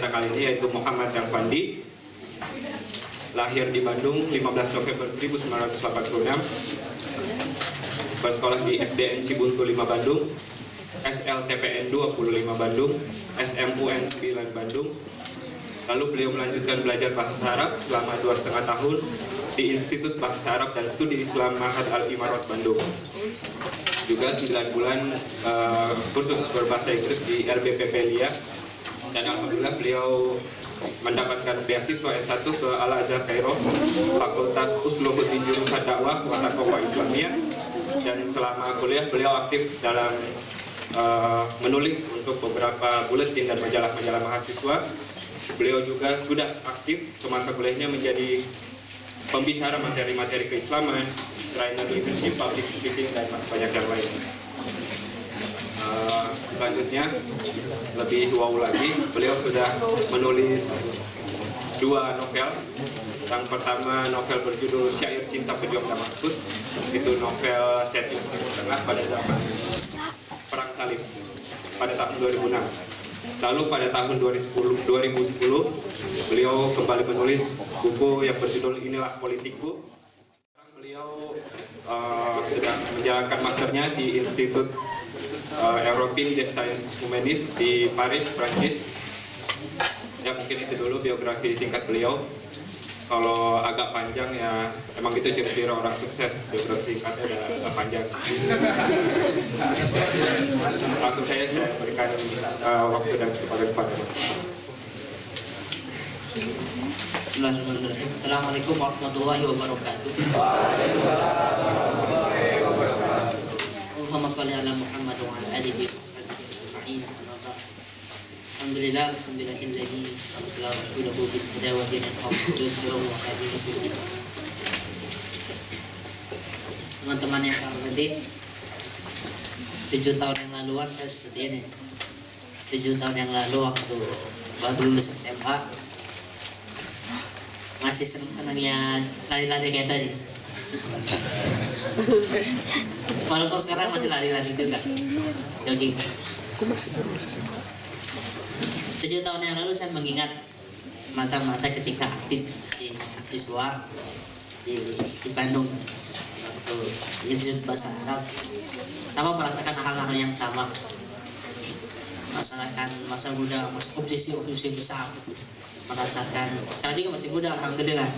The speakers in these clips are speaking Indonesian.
pada kali ini, yaitu Muhammad Elfandi. Lahir di Bandung 15 November 1986. Bersekolah di SDN Cibuntu 5 Bandung, SLTPN 25 Bandung, SMUN 9 Bandung. Lalu beliau melanjutkan belajar bahasa Arab selama 2,5 tahun di Institut Bahasa Arab dan Studi Islam Ma'had Al-Imarat Bandung. Juga 9 bulan kursus berbahasa Inggris di LBPP LIA. Dan alhamdulillah beliau mendapatkan beasiswa S1 ke Al-Azhar Kairo, Fakultas Usluhuddin jurusan dakwah wa taqwa Islamiyah. Dan selama kuliah beliau aktif dalam menulis untuk beberapa buletin dan majalah-majalah mahasiswa. Beliau juga sudah aktif semasa kuliahnya menjadi pembicara materi-materi keislaman, trainer leadership, public speaking, dan banyak yang lain. Selanjutnya, lebih wow lagi, beliau sudah menulis 2 novel. Yang pertama novel berjudul Syair Cinta Pejuang Damaskus, itu novel setting Timur Tengah pada zaman Perang Salib pada tahun 2006. Lalu pada tahun 2010 beliau kembali menulis buku yang berjudul Inilah Politikku. Beliau sedang menjalankan masternya di Institut European des Sciences Humanistes di Paris, Prancis. Ya mungkin itu dulu biografi singkat beliau. Kalau agak panjang ya emang itu ciri-ciri orang sukses, biografi singkatnya agak panjang. Langsung saya berikan waktu dan kesempatan kepada Mas. Bismillahirrahmanirrahim. Assalamualaikum warahmatullahi wabarakatuh. Allahumma shalli ala Muhammad wa ala alihi wa sahbihi ajma'in. Alhamdulillah, alhamdulillahilladzi arsala rasulahu bil huda wa dinil haqq liyudhhirahu 'ala dini kullih. Teman-teman yang saya hormati, 7 tahun yang laluan saya seperti ini. 7 tahun yang lalu waktu baru lulus SMA, masih senang-senangnya lari-lari kayak tadi. Walaupun sekarang masih lari-lari juga, jogging. 7 tahun yang lalu saya mengingat masa-masa ketika aktif di mahasiswa di Bandung waktu Institut Bahasa Arab, sama merasakan hal-hal yang sama, merasakan masa muda, obsesi besar, merasakan sekali lagi masih muda alhamdulillah,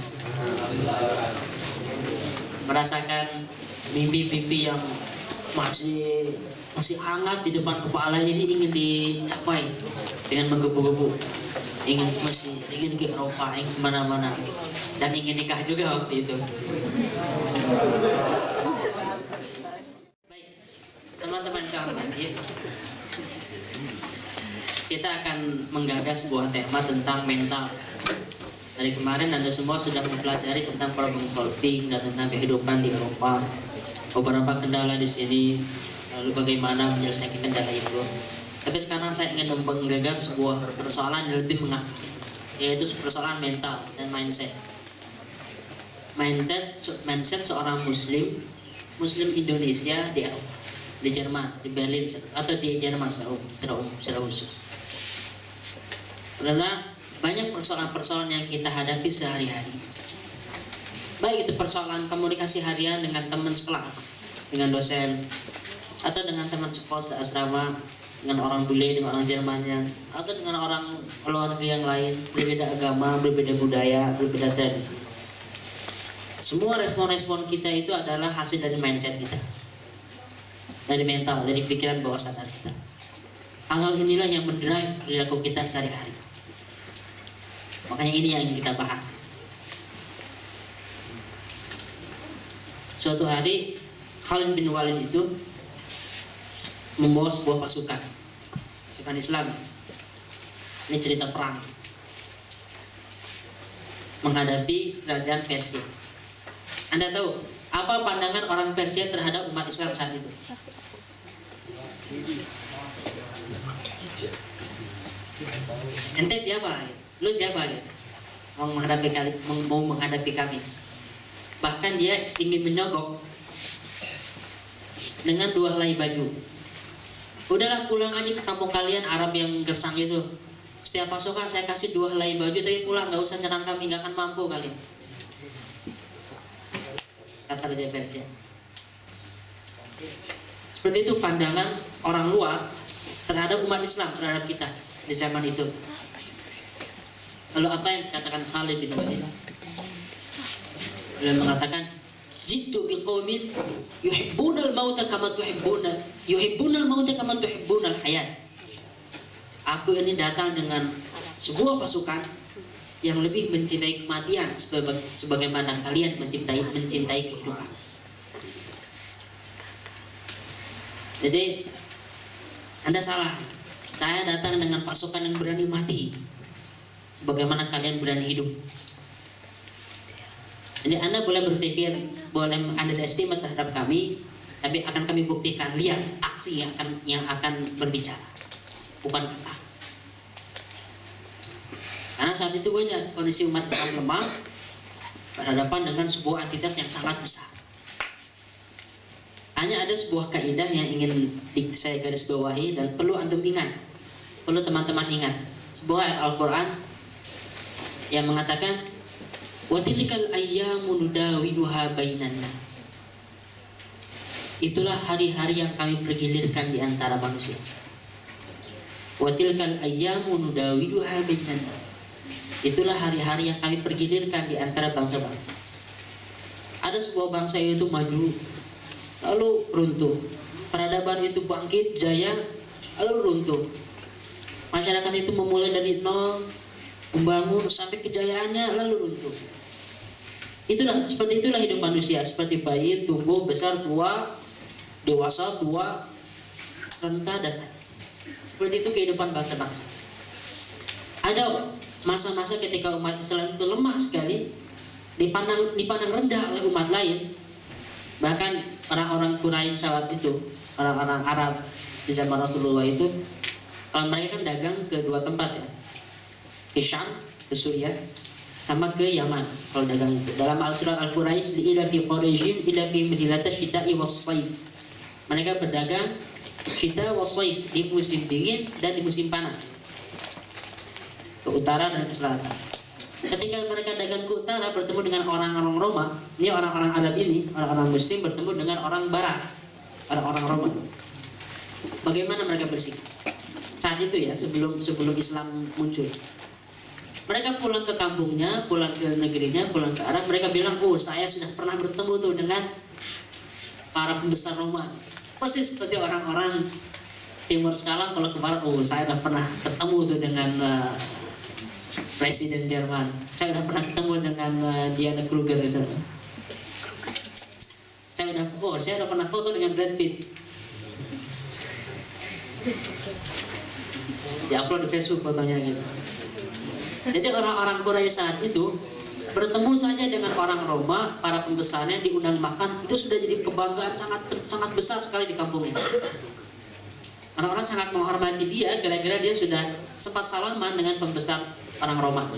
merasakan mimpi-mimpi yang masih hangat di depan kepala ini ingin dicapai dengan menggebu-gebu, ingin ke Eropa, ingin kemana-mana, dan ingin nikah juga waktu itu. Baik, teman-teman saya hormati, kita akan menggagas sebuah tema tentang mental. Dari kemarin Anda semua sudah mempelajari tentang problem solving dan tentang kehidupan di Eropa, beberapa kendala di sini, lalu bagaimana menyelesaikan kendala itu. Tapi sekarang saya ingin menggagas sebuah persoalan yang lebih mengakar, yaitu persoalan mental dan mindset. Mindset seorang Muslim Indonesia di Eropa, di Jerman, di Berlin atau di Jerman secara khusus. Karena banyak persoalan-persoalan yang kita hadapi sehari-hari. Baik itu persoalan komunikasi harian dengan teman sekelas, dengan dosen, atau dengan teman sekolah asrama, dengan orang bule, dengan orang Jermannya, atau dengan orang luar negeri yang lain, berbeda agama, berbeda budaya, berbeda tradisi. Semua respon-respon kita itu adalah hasil dari mindset kita, dari mental, dari pikiran bawah sadar kita. Hal-hal inilah yang mendrive perilaku kita sehari-hari. Makanya ini yang kita bahas. Suatu hari Khalid bin Walid itu membawa sebuah pasukan Islam. Ini cerita perang menghadapi kerajaan Persia. Anda tahu apa pandangan orang Persia terhadap umat Islam saat itu? Ente siapa? Lu siapa? Mau menghadapi kami. Bahkan dia ingin menyogok dengan 2 helai baju. Udahlah pulang aja ke kampung kalian Arab yang gersang itu. Setiap pasukan saya kasih 2 helai baju, tapi pulang nggak usah nyerang kami, nggak akan mampu kalian. Kata Raja Persia. Seperti itu pandangan orang luar terhadap umat Islam, terhadap kita di zaman itu. Lalu apa yang dikatakan Khalid bin Walid? Beliau mengatakan, "Jitu biqaumin yuhibbunal mauta kama yuhibbunal mauta kama tuhibbunal hayat." Aku ini datang dengan sebuah pasukan yang lebih mencintai kematian sebagaimana kalian mencintai kehidupan. Jadi Anda salah. Saya datang dengan pasukan yang berani mati sebagaimana kalian berani hidup. Jadi Anda boleh berpikir, boleh underestimate terhadap kami, tapi akan kami buktikan. Lihat aksi yang akan berbicara, bukan kata. Karena saat itu wajar kondisi umat Islam lemah berhadapan dengan sebuah entitas yang sangat besar. Hanya ada sebuah kaidah yang ingin saya garis bawahi dan perlu antum ingat, perlu teman-teman ingat. Sebuah ayat Al-Quran yang mengatakan, "Wa tilkal ayyamu nudawiluha bainan nas." Itulah hari-hari yang kami pergilirkan di antara manusia. Wa tilkal ayyamu nudawiluha bainan nas. Itulah hari-hari yang kami pergilirkan di antara bangsa-bangsa. Ada sebuah bangsa itu maju, lalu runtuh. Peradaban itu bangkit, jaya, lalu runtuh. Masyarakat itu memulai dari nol, membangun sampai kejayaannya, lalu runtuh. Seperti itulah hidup manusia, seperti bayi tumbuh besar tua, dewasa tua, renta dan mati. Seperti itu kehidupan bangsa-bangsa. Ada masa-masa ketika umat Islam itu lemah sekali, dipandang rendah oleh umat lain. Bahkan orang-orang Quraisy saat itu, orang-orang Arab di zaman Rasulullah itu, kalau mereka kan dagang ke 2 tempat ya, ke Syam, ke Suriah, sama ke Yaman. Kalau dagang itu dalam surat Al-Quraisy, ila fi Quraisyin ila fi midlatash syita'i was-shaif. Mereka berdagang syita was-shaif, di musim dingin dan di musim panas, ke utara dan ke selatan. Ketika mereka dagang ke utara bertemu dengan orang-orang Roma, ini orang-orang Arab ini, orang-orang Muslim bertemu dengan orang Barat, orang-orang Roma. Bagaimana mereka bersikap saat itu ya, sebelum Islam muncul? Mereka pulang ke kampungnya, pulang ke negerinya, pulang ke Arab. Mereka bilang, "Oh, saya sudah pernah bertemu tuh dengan para pembesar Roma." Persis seperti orang-orang Timur sekarang kalau ke Barat, "Oh, saya sudah pernah ketemu tuh dengan Presiden Jerman. Saya sudah pernah ketemu dengan Diana Kruger." Saya sudah pernah foto dengan Brad Pitt. Di-upload di Facebook fotonya gitu. Jadi orang-orang Quraisy saat itu bertemu saja dengan orang Roma, para pembesarnya, diundang makan, itu sudah jadi kebanggaan sangat besar sekali di kampungnya. Orang-orang sangat menghormati dia, gara-gara dia sudah sempat salaman dengan pembesar orang Roma.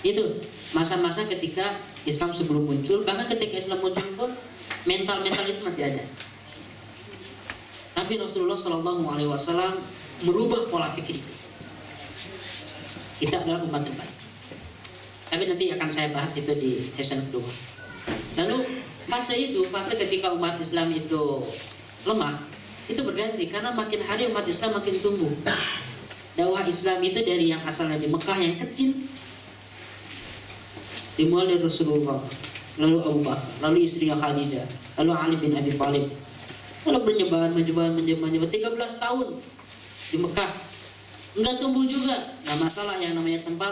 Itu masa-masa ketika Islam sebelum muncul. Bahkan ketika Islam muncul pun mental itu masih ada. Tapi Rasulullah SAW merubah pola pikir itu. Kita adalah umat terbaik. Tapi nanti akan saya bahas itu di session kedua. Lalu fase ketika umat Islam itu lemah, itu berganti karena makin hari umat Islam makin tumbuh. Dakwah Islam itu dari yang asalnya di Mekah yang kecil, dimulai dari Rasulullah, lalu Abu Bakar, lalu istrinya Khadijah, lalu Ali bin Abi Thalib, lalu menyebar 13 tahun di Mekah. Enggak tumbuh juga, nggak masalah, yang namanya tempat,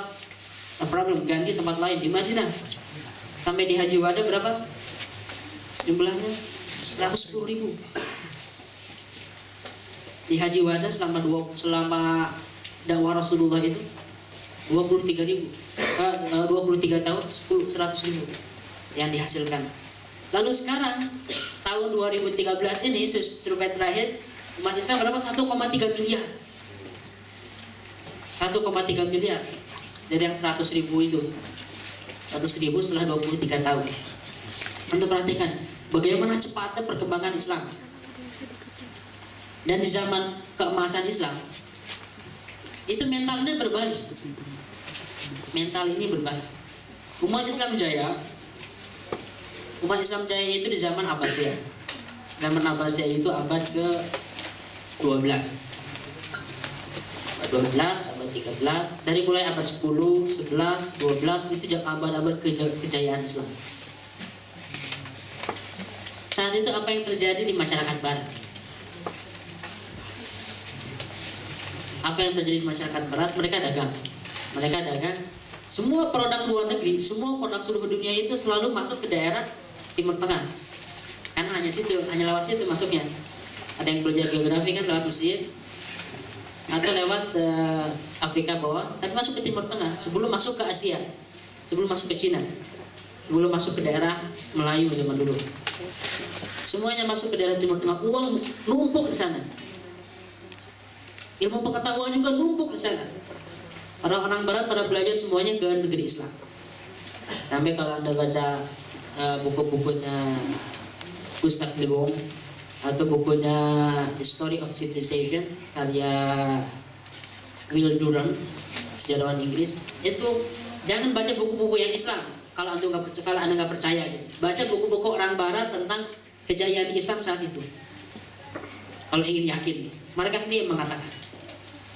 problem, ganti tempat lain di Madinah. Sampai di Haji Wada berapa jumlahnya? 110.000. Di Haji Wada selama dakwah Rasulullah itu 23 tahun 100.000 yang dihasilkan. Lalu sekarang tahun 2013 ini survei terakhir umat Islam berapa? 1,3 miliar. 1,3 miliar dari yang 100.000 itu. 100.000 setelah 23 tahun. Untuk perhatikan bagaimana cepatnya perkembangan Islam. Dan di zaman keemasan Islam itu mentalnya berbalik. Mental ini berbalik. Umat Islam jaya itu di zaman Abbasiyah. Zaman Abbasiyah itu abad ke-12. Abad 12, abad 13, dari mulai abad 10, 11, 12 itu abad-abad kejayaan Islam. Saat itu apa yang terjadi di masyarakat barat? Apa yang terjadi di masyarakat barat? Mereka dagang. Semua produk luar negeri, semua produk seluruh dunia itu selalu masuk ke daerah Timur Tengah. Karena hanya lewat situ masuknya. Ada yang belajar geografi kan lewat Mesir atau lewat Afrika bawah, tapi masuk ke Timur Tengah sebelum masuk ke Asia, sebelum masuk ke Cina, sebelum masuk ke daerah Melayu zaman dulu. Semuanya masuk ke daerah Timur Tengah. Uang numpuk di sana. Ilmu pengetahuan juga numpuk di sana. Orang-orang barat pada belajar semuanya ke negeri Islam. Sampai kalau Anda baca buku-bukunya Gustav Le Bon atau bukunya The Story of Civilization karya Will Durant, sejarawan Inggris, itu jangan baca buku-buku yang Islam kalau Anda nggak percaya. Baca buku-buku orang barat tentang kejayaan Islam saat itu. Kalau ingin yakin, mereka sendiri mengatakan.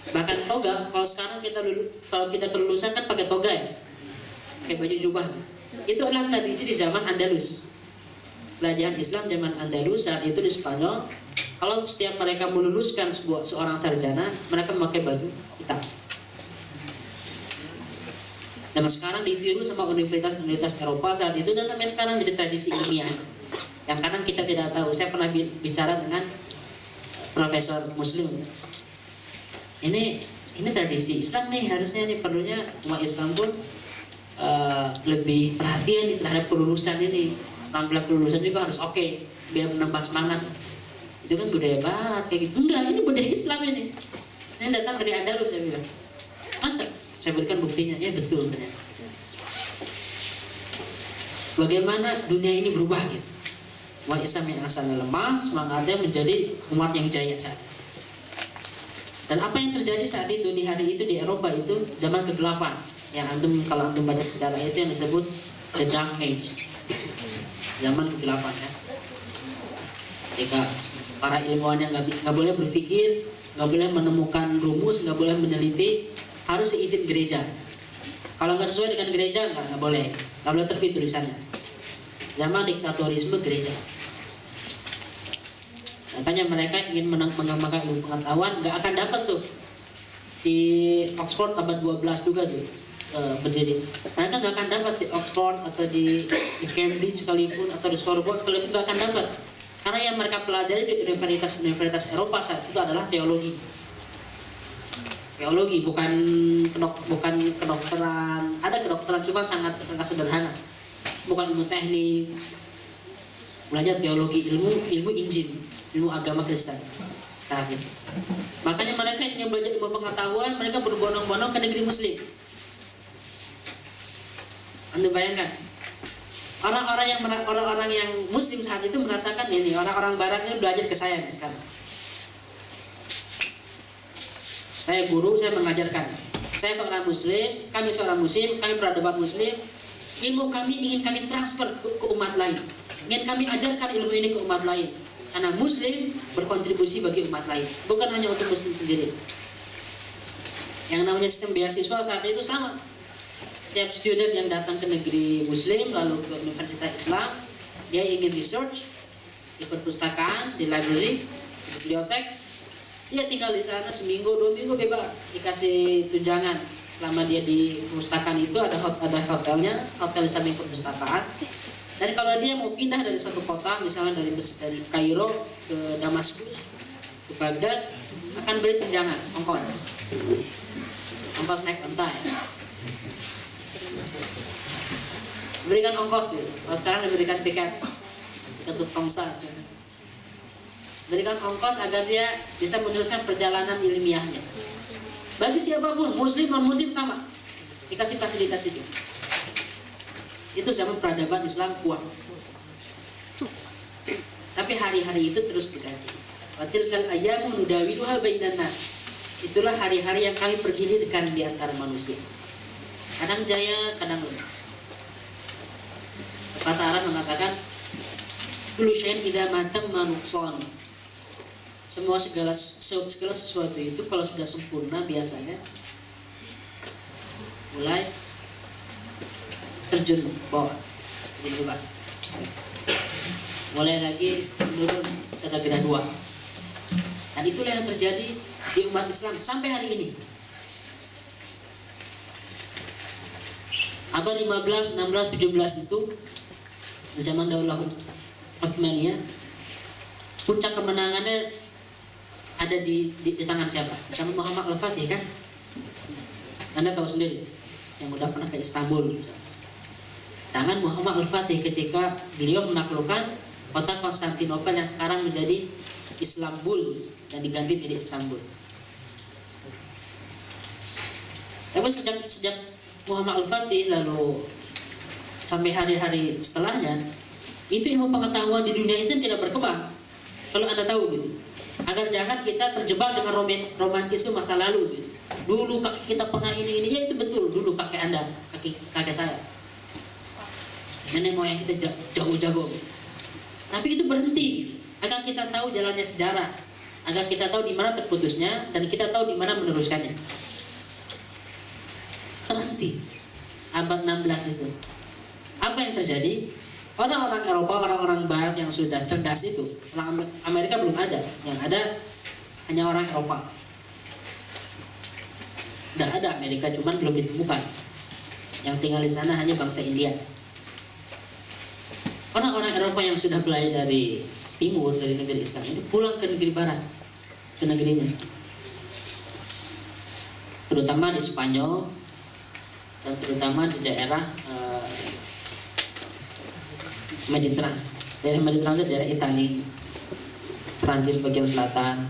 Bahkan toga, kalau sekarang kalau kita kelulusan kan pakai toga ya, pakai baju jubah. Itu adalah tradisi di zaman Andalus. Pelajaran Islam zaman Andalus saat itu di Spanyol. Kalau setiap mereka meluluskan seorang sarjana, mereka memakai baju hitam. Dan sekarang ditiru sama universitas Eropa saat itu, dan sampai sekarang jadi tradisi ilmiah. Yang kadang kita tidak tahu. Saya pernah bicara dengan profesor Muslim. Ini tradisi Islam nih, harusnya nih perlunya umat Islam pun lebih perhatian nih terhadap kelulusan ini. Penampilan kelulusan juga harus oke, biar menambah semangat. Itu kan budaya barat kayak gitu. Enggak, ini budaya Islam ini. Ini datang dari Andalus, saya bilang. Masa? Saya berikan buktinya. Ya betul ternyata. Bagaimana dunia ini berubah gitu. Umat Islam yang asalnya lemah, semangatnya menjadi umat yang jaya saat ini. Dan apa yang terjadi saat itu di hari itu di Eropa itu zaman kegelapan. Yang kalau antum baca sejarah itu yang disebut the Dark Age. Zaman kegelapan ya. Ketika para ilmuwan yang nggak boleh berpikir, nggak boleh menemukan rumus, nggak boleh meneliti, harus seizin gereja. Kalau nggak sesuai dengan gereja nggak boleh terbit tulisannya. Zaman diktatorisme gereja. Makanya mereka ingin mengembangkan ilmu pengetahuan, nggak akan dapat tuh. Di Oxford abad 12 juga tuh berdiri. Mereka nggak akan dapat di Oxford atau di Cambridge sekalipun atau di Sorbonne sekalipun, nggak akan dapat. Karena yang mereka pelajari di universitas Eropa saat itu adalah teologi. Teologi bukan kedokteran. Ada kedokteran cuma sangat sederhana. Bukan ilmu teknik. Belajar teologi, ilmu Injil, ilmu agama Kristen saat itu. Makanya mereka yang belajar ilmu pengetahuan, mereka berbondong-bondong ke negeri Muslim. Anda bayangkan, orang-orang yang Muslim saat itu merasakan ini, orang-orang Barat ini belajar ke saya nih sekarang. Saya guru, saya mengajarkan. Saya seorang Muslim, kami seorang Muslim, kami beradaban Muslim. Ilmu kami ingin kami transfer ke umat lain. Ingin kami ajarkan ilmu ini ke umat lain. Karena Muslim berkontribusi bagi umat lain, bukan hanya untuk Muslim sendiri. Yang namanya sistem beasiswa saat itu sama. Setiap student yang datang ke negeri Muslim lalu ke Universitas Islam, dia ingin research di perpustakaan, di library, di bibliotek, dia tinggal di sana seminggu, 2 minggu bebas, dikasih tunjangan. Selama dia di perpustakaan itu ada hotelnya, hotel samping perpustakaan. Dan kalau dia mau pindah dari satu kota, misalnya dari Kairo ke Damaskus, ke Baghdad, akan beri tunjangan, ongkos naik onta ya. Berikan ongkos gitu. Kalau sekarang diberikan tiket untuk Komsas ya. Berikan ongkos agar dia bisa meneruskan perjalanan ilmiahnya. Bagi siapapun, Muslim non-Muslim sama, dikasih fasilitas itu. Itu zaman peradaban Islam kuat. Tapi hari-hari itu terus berganti. Wa tilkal ayyamu nudawiluha bainan nas. itulah hari-hari yang kami pergilirkan di antara manusia. Kadang jaya, kadang lemah. Kata Arab mengatakan, kullu syai'in idza matamma nuqsan. Segala sesuatu itu kalau sudah sempurna biasanya mulai terjun bawah, jadi bebas. Mulai lagi menurun pada grade 2. Dan itulah yang terjadi di umat Islam sampai hari ini. Abad 15, 16, 17 itu zaman Daulah Utsmaniyah, puncak kemenangannya ada di tangan siapa? Zaman Muhammad Al-Fatih kan? Anda tahu sendiri yang udah pernah ke Istanbul. Tangan Muhammad Al-Fatih ketika beliau menaklukkan kota Konstantinopel yang sekarang menjadi Islambul dan diganti menjadi Istanbul. Tapi sejak Muhammad Al-Fatih lalu sampai hari-hari setelahnya, itu ilmu pengetahuan di dunia itu tidak berkembang. Kalau Anda tahu gitu, agar jangan kita terjebak dengan romantisme masa lalu gitu. Dulu kakek kita pernah ini, ya itu betul, dulu kakek Anda, kakek saya, nenek moyang kita jago-jago. Tapi itu berhenti gitu. Agar kita tahu jalannya sejarah, agar kita tahu di mana terputusnya dan kita tahu di mana meneruskannya. Terhenti abad 16 itu. Apa yang terjadi? Orang-orang Eropa, orang-orang Barat yang sudah cerdas itu, orang Amerika belum ada, yang ada hanya orang Eropa. Tidak ada Amerika, cuman belum ditemukan. Yang tinggal di sana hanya bangsa India. Orang-orang Eropa yang sudah belajar dari timur, dari negeri Islam itu pulang ke negeri Barat, ke negerinya, terutama di Spanyol dan terutama di daerah Mediterranean. Daerah Mediterranean itu daerah Italia, Prancis bagian selatan.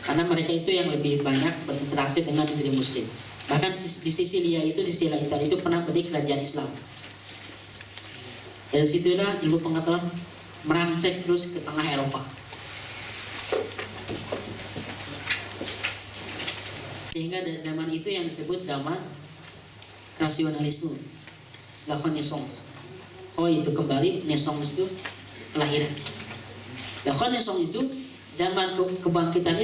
Karena mereka itu yang lebih banyak berinteraksi dengan negeri Muslim. Bahkan di Sisilia itu, Sisilia Italia itu pernah menjadi kerajaan Islam. Dari situlah ilmu pengetahuan merangsek terus ke tengah Eropa. Sehingga dari zaman itu yang disebut zaman rasionalisme, la Renaissance. Oh itu kembali, Renaissance itu kelahiran. La Renaissance itu zaman kebangkitan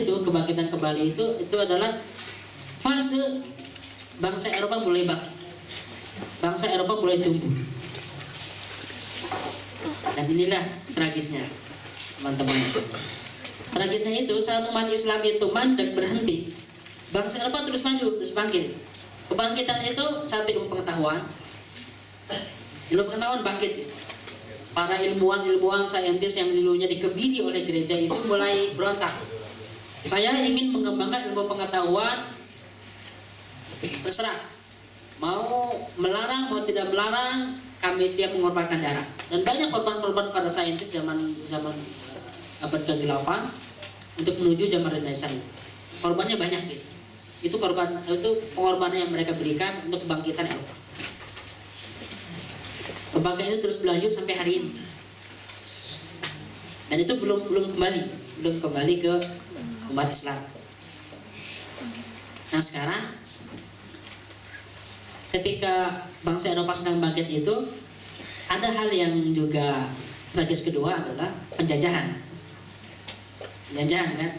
kembali itu adalah fase bangsa Eropa mulai bangkit. Bangsa Eropa mulai tumbuh. Dan inilah tragisnya, teman-teman. Tragisnya itu saat umat Islam itu mandek berhenti, bangsa Eropa terus maju, terus bangkit. Kebangkitan itu satu ilmu pengetahuan bangkit. Para ilmuwan saintis yang dulunya dikebiri oleh gereja itu mulai berontak. Saya ingin mengembangkan ilmu pengetahuan, terserah. Mau melarang, mau tidak melarang, kami siap mengorbankan darah. Dan banyak korban-korban para saintis zaman abad ke-8 untuk menuju zaman Renaissance. Korbannya banyak gitu. Itu pengorbanan yang mereka berikan untuk kebangkitan Eropa. Kebangkitan itu terus berlanjut sampai hari ini. Dan itu belum kembali ke umat Islam. Nah sekarang ketika bangsa Eropa sedang bangkit itu, ada hal yang juga tragis kedua adalah penjajahan. Penjajahan kan?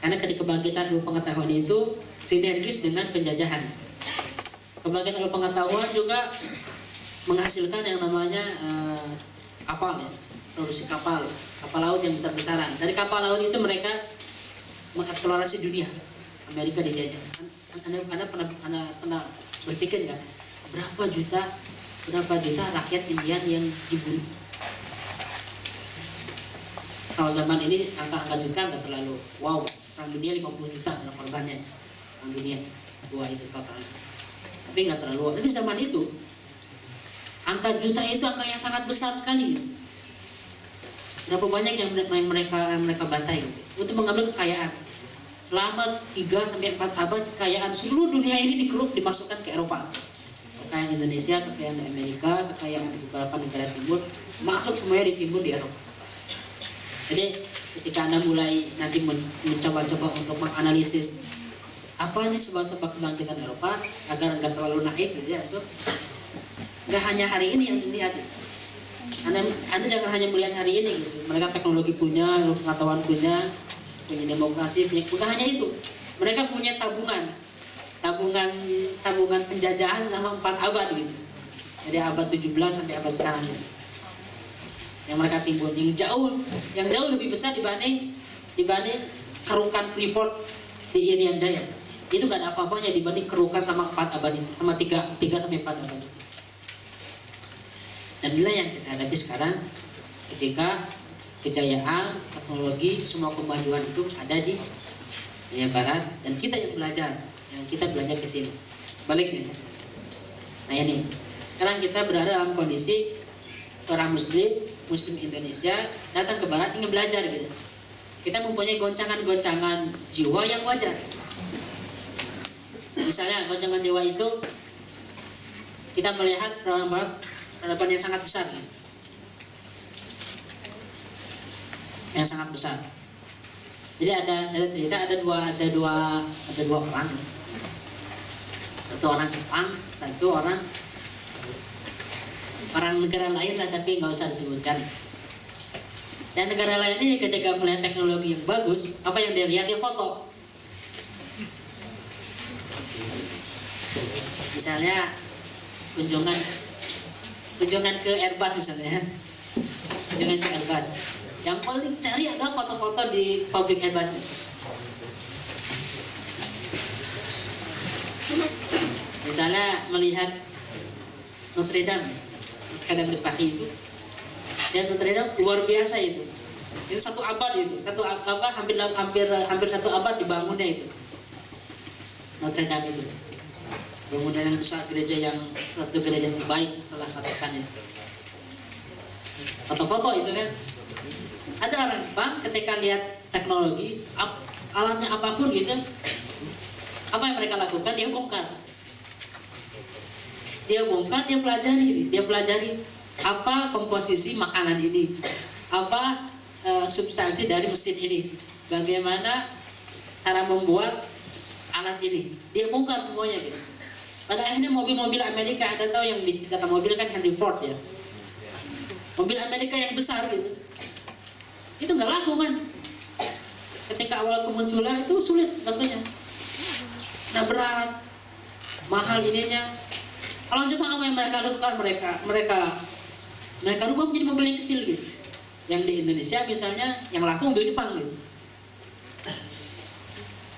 Karena ketika kebangkitan ilmu pengetahuan itu sinergis dengan penjajahan. Kebangkitan ilmu pengetahuan juga menghasilkan yang namanya kapal ya, produksi kapal laut yang besar-besaran. Dari kapal laut itu mereka mengeksplorasi dunia. Amerika dijajah. Anda pernah berpikir nggak berapa juta rakyat Indian yang dibunuh? Kalau zaman ini angka juta nggak terlalu wow. Perang dunia 50 juta dalam korbannya. Perang dunia 2 itu totalnya. Tapi nggak terlalu wow. Tapi zaman itu angka juta itu angka yang sangat besar sekali. Berapa banyak yang mereka bantai untuk mengambil kekayaan. Selama 3-4 abad kekayaan seluruh dunia ini dimasukkan ke Eropa. Kekayaan Indonesia, kekayaan Amerika, kekayaan beberapa negara timur masuk semuanya di timur di Eropa. Jadi ketika Anda mulai nanti mencoba-coba untuk menganalisis apa nih sebab-sebab kebangkitan Eropa agar nggak terlalu naif gitu ya, itu nggak hanya hari ini yang dilihat. Anda jangan hanya melihat hari ini gitu. Mereka teknologi punya, pengetahuan punya demokrasi punya, bukan hanya itu. Mereka punya tabungan penjajahan selama 4 abad gitu. Dari abad 17 sampai abad sekarang gitu. Yang mereka timbul yang jauh lebih besar dibanding kerukan Freeport di Irian Jaya. Itu gak ada apa-apanya dibanding kerukan selama 4 abad itu, sama 3 sampai 4 abad itu. Dan inilah yang kita hadapi sekarang ketika kejayaan, teknologi, semua kemajuan itu ada di dunia barat dan kita yang belajar ke sini. Baliknya. Nah ini, sekarang kita berada dalam kondisi seorang muslim Indonesia datang ke barat ingin belajar gitu. Kita mempunyai goncangan-goncangan jiwa yang wajar. Misalnya goncangan jiwa itu kita melihat orang barat harapan yang sangat besar ya. Yang sangat besar. Jadi ada cerita ada dua orang. Satu orang Jepang, satu orang negara lain lah, tapi nggak usah disebutkan. Dan negara lain ini ketika melihat teknologi yang bagus, apa yang dia lihat, dia foto. Misalnya kunjungan ke Airbus misalnya, kunjungan ke Airbus. Yang paling cari adalah foto-foto di pabrik Airbus. Misalnya melihat Notre Dame de Paris itu, dan Notre Dame luar biasa itu. Itu 1 abad itu, hampir 1 abad dibangunnya itu. Notre Dame itu. Bangunan yang besar, salah satu gereja yang terbaik setelah Vatikan itu. Foto-foto itu kan. Ada orang Jepang ketika lihat teknologi, alatnya apapun gitu, apa yang mereka lakukan? Dia bongkar, dia pelajari apa komposisi makanan ini, apa substansi dari mesin ini, bagaimana cara membuat alat ini, dia bongkar semuanya gitu. Pada akhirnya mobil-mobil Amerika, Anda tahu yang diciptakan mobil kan Henry Ford ya, mobil Amerika yang besar gitu, itu nggak laku kan. Ketika awal kemunculan itu sulit tentunya, nah berat, mahal ininya. Kalau Jepang apa yang mereka lakukan? Mereka rubah menjadi mobil yang kecil gitu. Yang di Indonesia misalnya yang laku mobil Jepang gitu.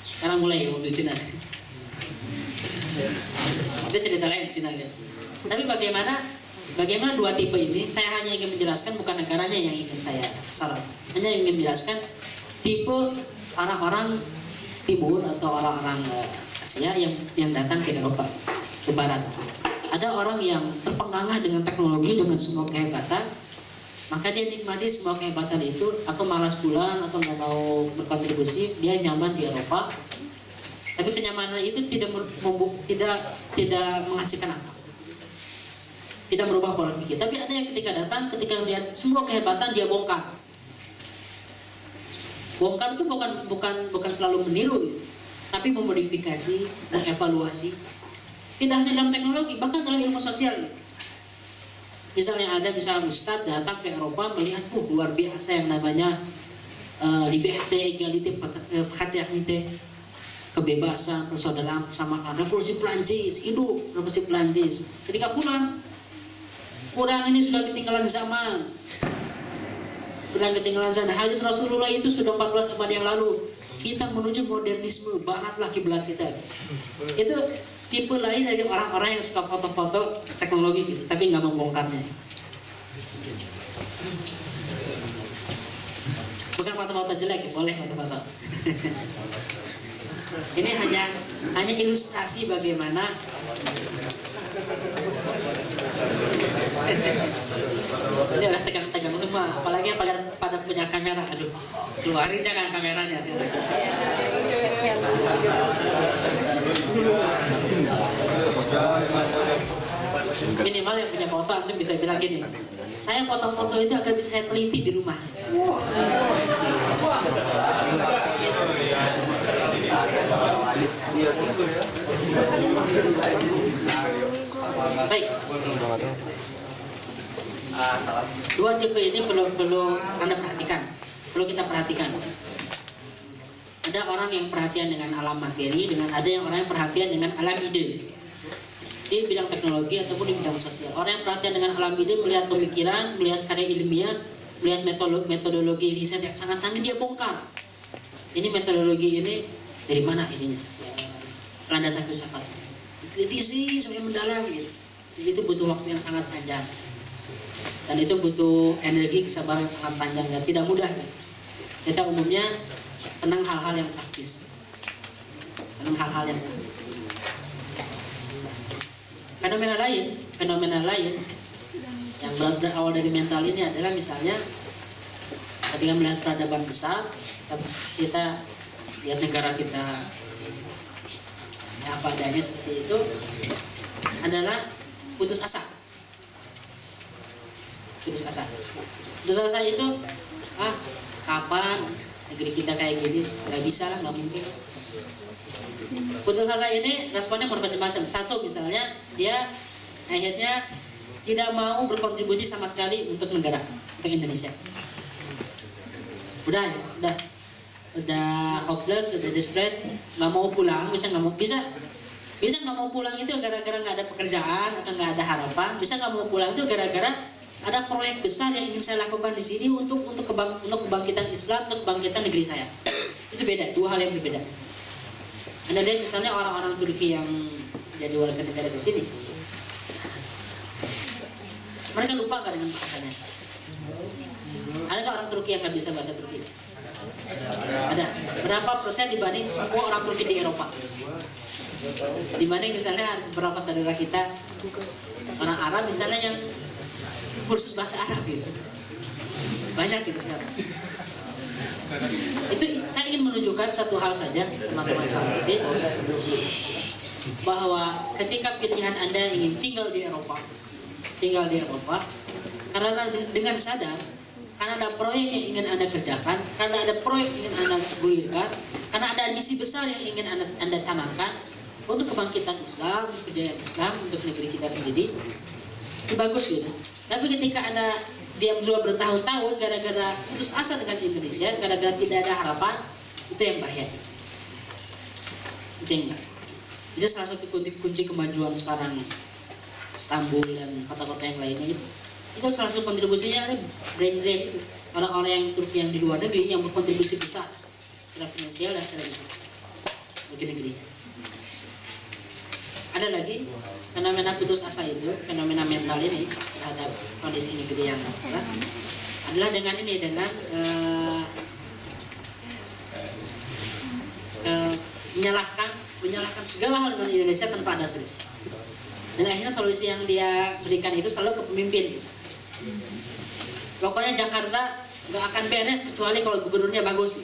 Sekarang mulai mobil Cina. Itu cerita lain Cina gitu. Tapi bagaimana 2 tipe ini? Saya hanya ingin menjelaskan, bukan negaranya yang ingin saya salah. Hanya ingin menjelaskan tipe orang-orang timur atau orang-orang Asia yang datang ke Eropa, ke barat. Ada orang yang terpengangah dengan teknologi, dengan semua kehebatan, maka dia nikmati semua kehebatan itu, atau malas pulang atau nggak mau berkontribusi, dia nyaman di Eropa. Tapi kenyamanan itu tidak menghasilkan apa, tidak merubah pola pikir. Tapi ada yang ketika datang, ketika melihat semua kehebatan, dia bongkar. Bongkar itu bukan selalu meniru, tapi memodifikasi, mengevaluasi. Tidak hanya dalam teknologi, bahkan dalam ilmu sosial. Misalnya Ustadz datang ke Eropa melihat, luar biasa yang namanya liberté, égalité, fraternité, kebebasan, persaudaraan, kesamaan, revolusi Prancis, hidup revolusi Prancis. Ketika pulang ini sudah ketinggalan zaman. Hadis Rasulullah itu sudah 14 abad yang lalu. Kita menuju modernisme, baratlah kiblat kita. Itu tipe lain dari orang-orang yang suka foto-foto teknologi gitu, tapi nggak membongkarnya. Bukan foto-foto jelek, boleh foto-foto. Ini hanya ilustrasi bagaimana ini udah tegang-tegang semua, apalagi yang pada punya kamera. Aduh, keluarin jangan kameranya. Minimal yang punya foto antum bisa bilang gini, saya foto-foto itu agar bisa saya teliti di rumah. Baik. Dua tipe ini perlu Anda perhatikan, perlu kita perhatikan. Ada orang yang perhatian dengan alam materi, ada yang orang yang perhatian dengan alam ide. Di bidang teknologi ataupun di bidang sosial. Orang yang perhatian dengan alam ide melihat pemikiran, melihat karya ilmiah, melihat metodologi riset yang sangat canggih, dia bongkar. Ini metodologi ini dari mana ininya? Landasan filsafat. Kritisi sampai mendalam gitu. Itu butuh waktu yang sangat panjang. Dan itu butuh energi, kesabaran yang sangat panjang dan tidak mudah. Gitu. Kita umumnya senang hal-hal yang praktis. Fenomena lain yang berawal dari mental ini adalah misalnya ketika melihat peradaban besar, kita lihat negara kita apa adanya seperti itu, adalah putus asa itu, kapan negeri kita kayak gini, nggak bisa lah, nggak mungkin. Putus asa ini responnya bermacam-macam. Satu misalnya dia akhirnya tidak mau berkontribusi sama sekali untuk negara, untuk Indonesia. Udah hopeless, udah desperate, nggak mau pulang, bisa nggak mau pulang itu gara-gara nggak ada pekerjaan atau nggak ada harapan. Bisa nggak mau pulang itu gara-gara ada proyek besar yang ingin saya lakukan di sini untuk kebangkitan Islam, untuk kebangkitan negeri saya. Itu beda, dua hal yang berbeda. Anda lihat misalnya orang-orang Turki yang jadi warga negara di sini, mereka lupa nggak dengan bahasanya? Ada nggak orang Turki yang nggak bisa bahasa Turki? Ada. Berapa persen dibanding semua orang Turki di Eropa? Dibanding misalnya beberapa saudara kita orang Arab misalnya yang kursus bahasa Arab gitu, banyak gitu sekarang. Itu saya ingin menunjukkan satu hal saja teman-teman sekalian, bahwa ketika pilihan Anda ingin tinggal di Eropa, karena dengan sadar, karena ada proyek yang ingin Anda kerjakan, karena ada proyek yang ingin Anda gulirkan, karena ada misi besar yang ingin Anda canangkan untuk kebangkitan Islam, untuk kejayaan Islam, untuk negeri kita sendiri, itu bagus gitu. Tapi ketika Anda diam dulu bertahun-tahun gara-gara putus asa dengan Indonesia, gara-gara tidak ada harapan, itu yang bahaya. Itu salah satu kunci kemajuan sekarang Istanbul dan kota-kota yang lainnya itu salah satu kontribusinya adalah brain drain itu. Orang-orang yang Turki yang di luar negeri yang berkontribusi besar secara finansial dan secara bagi negerinya. Ada lagi fenomena putus asa itu, fenomena mental ini terhadap kondisi negeri yang adalah dengan menyalahkan segala hal dengan Indonesia tanpa ada solusi. Dan akhirnya solusi yang dia berikan itu selalu ke pemimpin. Pokoknya Jakarta nggak akan beres kecuali kalau gubernurnya bagus.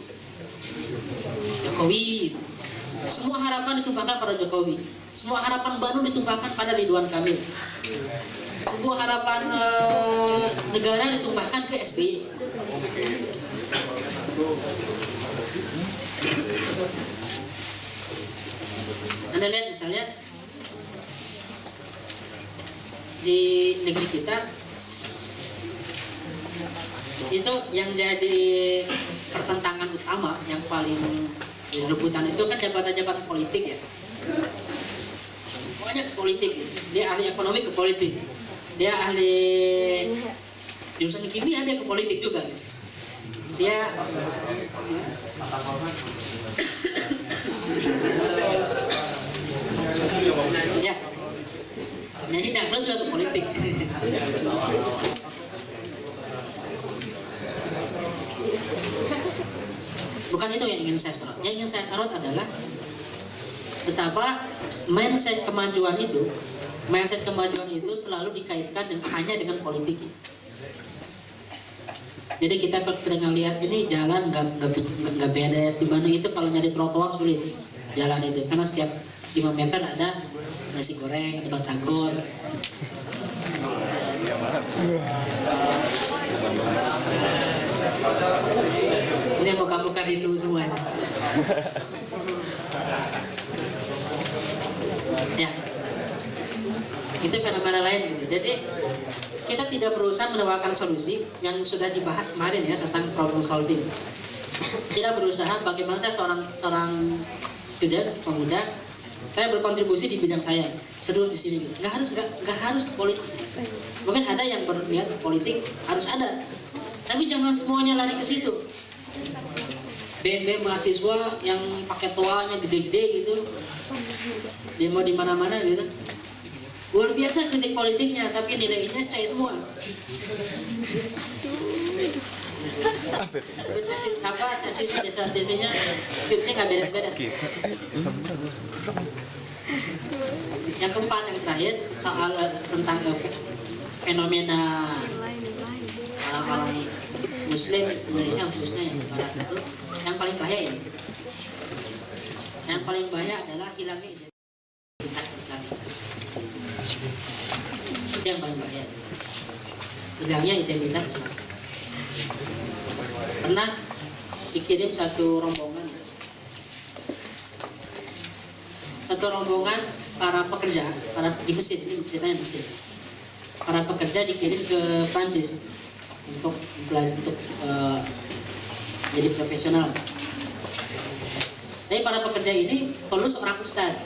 Jokowi. Semua harapan ditumpahkan pada Jokowi. Semua harapan Bandung ditumpahkan pada Ridwan Kamil. Sebuah harapan negara ditumpahkan ke SBY. Anda lihat misalnya di negeri kita itu yang jadi pertentangan utama yang paling rebutan itu kan jabatan-jabatan politik ya. Banyak politik, dia ahli ekonomi ke politik, dia ahli jurusan kimia dia ke politik juga. Dia ya jadi dangdut juga ke politik. Bukan itu yang ingin saya sorot. Yang ingin saya sorot adalah betapa mindset kemajuan itu selalu dikaitkan hanya dengan politik. Jadi kita ngelihat ini jalan nggak beres di Bandung itu, kalau nyari trotoar sulit jalan itu karena setiap 5 meter ada nasi goreng, ada batagor. Ini muka-muka rindu semuanya. Itu fenomena lain gitu. Jadi kita tidak berusaha menawarkan solusi yang sudah dibahas kemarin ya tentang problem solving. Tidak berusaha bagaimana saya seorang student pemuda, saya berkontribusi di bidang saya serius di sini gitu. Nggak harus ke politik. Mungkin ada yang berniat ke politik, harus ada. Tapi jangan semuanya lari ke situ. BM mahasiswa yang pakai toanya gede-gede gitu, demo di mana-mana gitu. Luar biasa kritik politiknya, tapi nilainya C semua. Desanya fitnya nggak beres-beres. Yang keempat, yang terakhir soal tentang fenomena orang Muslim Indonesia khususnya yang paling bahaya ini. Yang paling bahaya adalah hilangnya identitas Islam. Itu yang paling bahaya. Hilangnya identitas Islam. Pernah dikirim satu rombongan para pekerja, di Mesir, ini ceritanya Mesir. Para pekerja dikirim ke Prancis untuk jadi profesional. Tapi para pekerja ini perlu seorang ustadz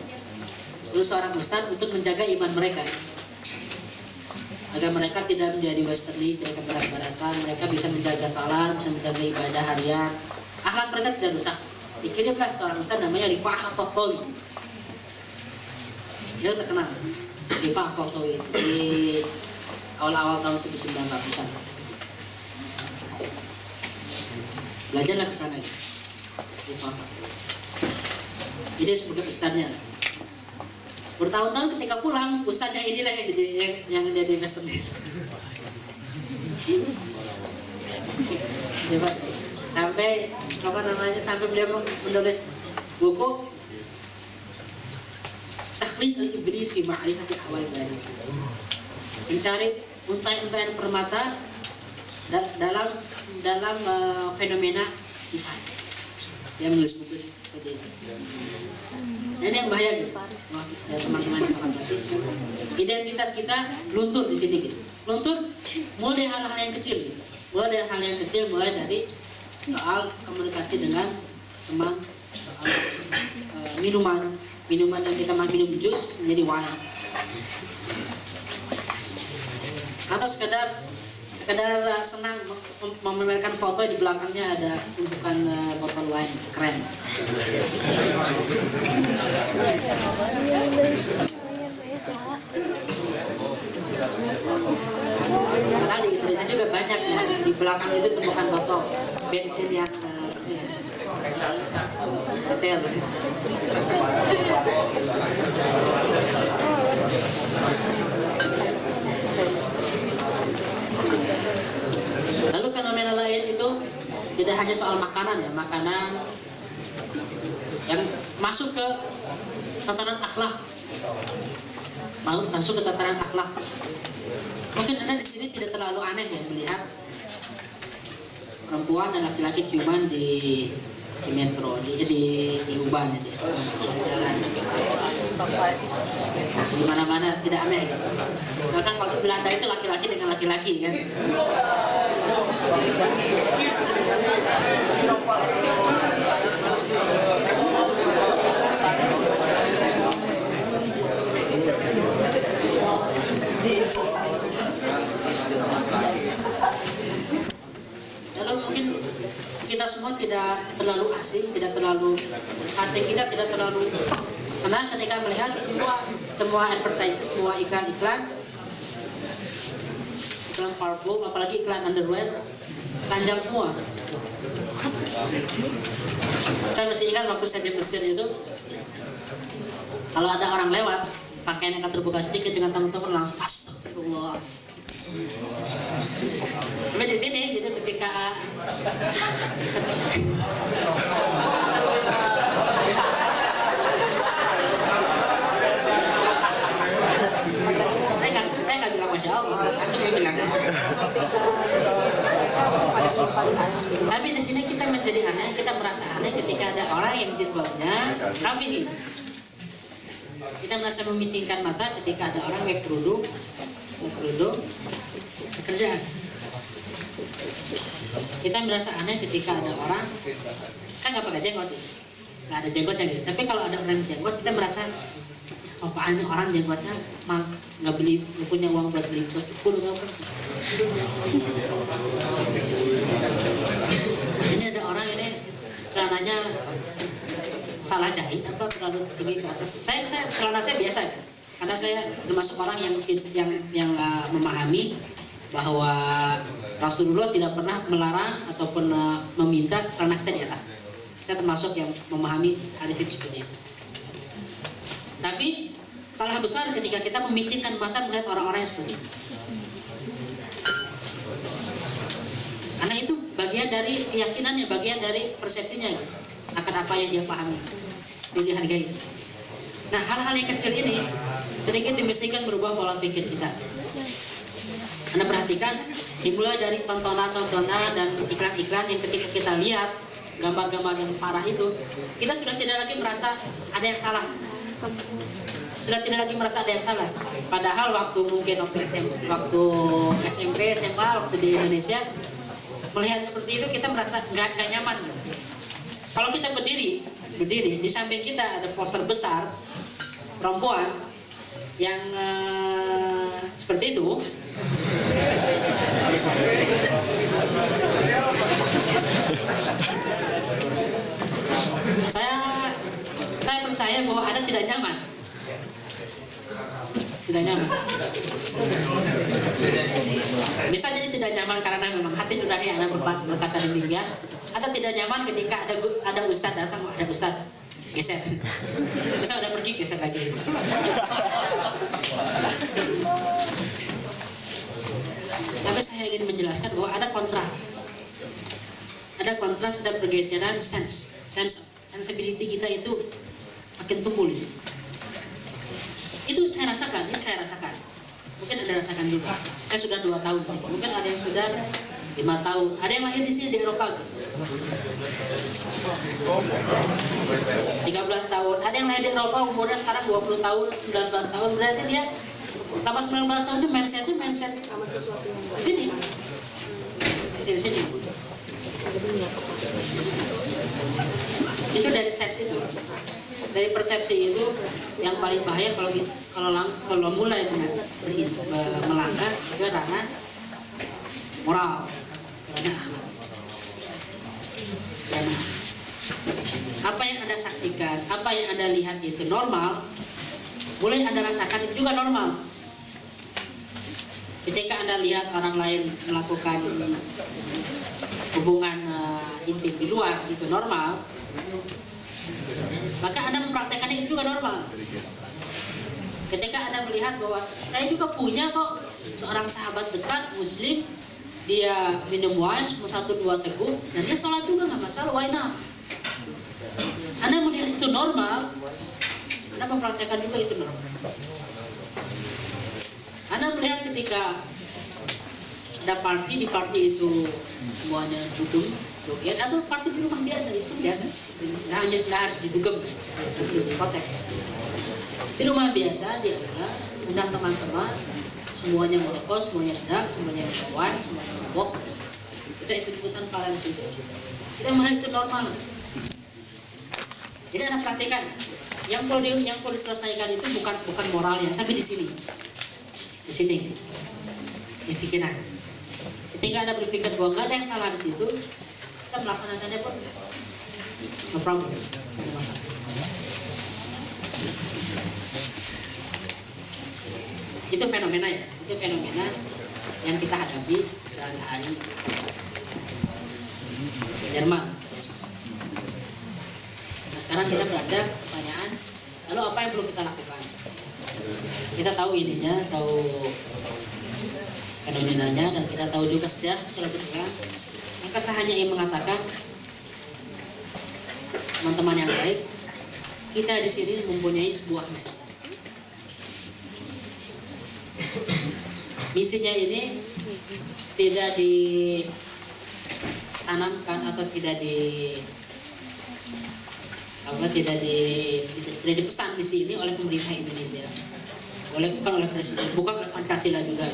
untuk menjaga iman mereka, agar mereka tidak menjadi westernis, tidak keberat-beratan. Mereka bisa menjaga salat, bisa menjaga ibadah harian, akhlak mereka tidak rusak. Dikirimlah seorang ustadz namanya Rifa'ah At-Tahtawi. Dia terkenal Rifa'ah At-Tahtawi di awal-awal tahun 1900-an. Belajarlah ke sana gitu. Jadi sebagai ustadznya. Bertahun-tahun ketika pulang, ustadznya inilah yang jadi westernis. Sampai sampai beliau menulis buku Takhlis al-Iblis fi Ma'rifati Ahwal Baris. Mencari untai-untaian permata dalam fenomena di Paris. Dia menulis buku seperti itu. Ini yang bahaya gitu. Ya, teman-teman sahabat, identitas kita luntur di sini gitu. Luntur mulai dari hal-hal yang kecil gitu. Mulai dari soal komunikasi dengan teman, soal minuman yang kita minum jus menjadi wine. Atau sekedar senang memamerkan foto di belakangnya ada tumpukan botol wine keren. Padahal di internet juga banyak ya, di belakang itu tumpukan botol bensin yang hotel. Lalu fenomena lain itu tidak hanya soal makanan ya, makanan yang masuk ke tataran akhlak, Mungkin Anda di sini tidak terlalu aneh ya melihat perempuan dan laki-laki ciuman di metro, di Uban, di jalan, di mana-mana tidak aneh. Bahkan kalau di Belanda itu laki-laki dengan laki-laki kan. Lalu mungkin kita semua tidak terlalu asing, hati kita tidak terlalu, karena ketika melihat semua advertising, semua iklan parfum, apalagi iklan underwear, panjang semua. Saya masih ingat waktu saya di Mesir itu, kalau ada orang lewat, pakaian yang terbuka sedikit dengan teman-teman langsung astagfirullah. Tapi di sini gitu ketika saya nggak bilang masya Allah, itu bilang. Tapi di sini kita menjadi aneh, kita merasa aneh ketika ada orang yang jilbabnya rapi. Kita merasa memicingkan mata ketika ada orang pakai kerudung kerjaan. Kita merasa aneh ketika ada orang kan nggak pakai jenggot, nggak ada jenggotnya gitu. Tapi kalau ada orang jenggot, kita merasa apaan orang jenggotnya nggak punya uang buat beli pisau cukur atau apa. Ini ada orang ini celananya salah jahit apa terlalu tinggi ke atas. Celana saya biasa ya, karena saya termasuk orang yang memahami bahwa Rasulullah tidak pernah melarang ataupun meminta celana kita di atas. Saya termasuk yang memahami hadis itu seperti itu. Tapi salah besar ketika kita memicingkan mata melihat orang-orang yang seperti itu. Karena itu bagian dari keyakinannya, bagian dari persepsinya akan apa yang dia pahami, perlu dihargai. Nah, hal-hal yang kecil ini sedikit demi sedikit merubah pola pikir kita. Anda perhatikan, dimulai dari tontonan-tontonan dan iklan-iklan yang ketika kita lihat gambar-gambar yang parah itu, kita sudah tidak lagi merasa ada yang salah. Sudah tidak lagi merasa ada yang salah. Padahal waktu SMP, SMA, waktu di Indonesia, melihat seperti itu kita merasa nggak nyaman. Kalau kita berdiri di samping kita ada poster besar perempuan yang seperti itu, saya percaya bahwa Anda tidak nyaman. Bisa jadi tidak nyaman karena memang hati nurani Anda berkata demikian, atau tidak nyaman ketika ada ustadz datang, ada ustadz geser, bisa udah pergi geser lagi. Tapi saya ingin menjelaskan bahwa ada kontras, ada pergeseran sensibility kita itu makin tumbuh di sini. Itu saya rasakan. Mungkin Anda rasakan juga. Saya sudah 2 tahun sih. Mungkin ada yang sudah 5 tahun. Ada yang lahir di sini di Eropa. 13 tahun. Ada yang lahir di Eropa umurnya sekarang 20 tahun, 19 tahun. Berarti dia tambah 19 tahun itu mindset sini. Itu dari seks itu. Dari persepsi itu yang paling bahaya kalau mulai melangkah ke ranah moral, ranah akhlak. Dan apa yang Anda saksikan, apa yang Anda lihat itu normal, boleh Anda rasakan itu juga normal. Ketika Anda lihat orang lain melakukan hubungan intim di luar itu normal, maka Anda mempraktekannya itu juga normal. Ketika Anda melihat bahwa saya juga punya kok seorang sahabat dekat muslim, dia minum wine 1-2 teguk dan dia sholat juga nggak masalah, why not? Anda melihat itu normal, Anda mempraktekkan juga itu normal. Anda melihat ketika ada di party itu semuanya duduk joget, atau party di rumah biasa, itu biasa, nggak harus didugem di diskotek. Di rumah biasa dia undang teman-teman, semuanya merokok, semuanya drak, semuanya kawan, semuanya mabok, kita ikut-ikutan kalian di situ. Kita melihat itu normal. Jadi Anda perhatikan, yang perlu diselesaikan itu bukan moralnya, tapi di sini, di pikiran. Ketika Anda berpikir bahwa nggak ada yang salah di situ, kita melaksanakannya pun no problem, tidak masalah. Itu fenomena yang kita hadapi sehari-hari di Jerman. Nah, sekarang kita berada pertanyaan, lalu apa yang perlu kita lakukan? Kita tahu ininya, tahu fenomenanya, dan kita tahu juga sejarah selanjutnya. Maka saya hanya ingin mengatakan, teman-teman yang baik, kita di sini mempunyai sebuah misi. Misinya ini tidak ditanamkan atau tidak tidak dipesan misi ini oleh pemerintah Indonesia, bukan oleh presiden, bukan oleh Pancasila juga,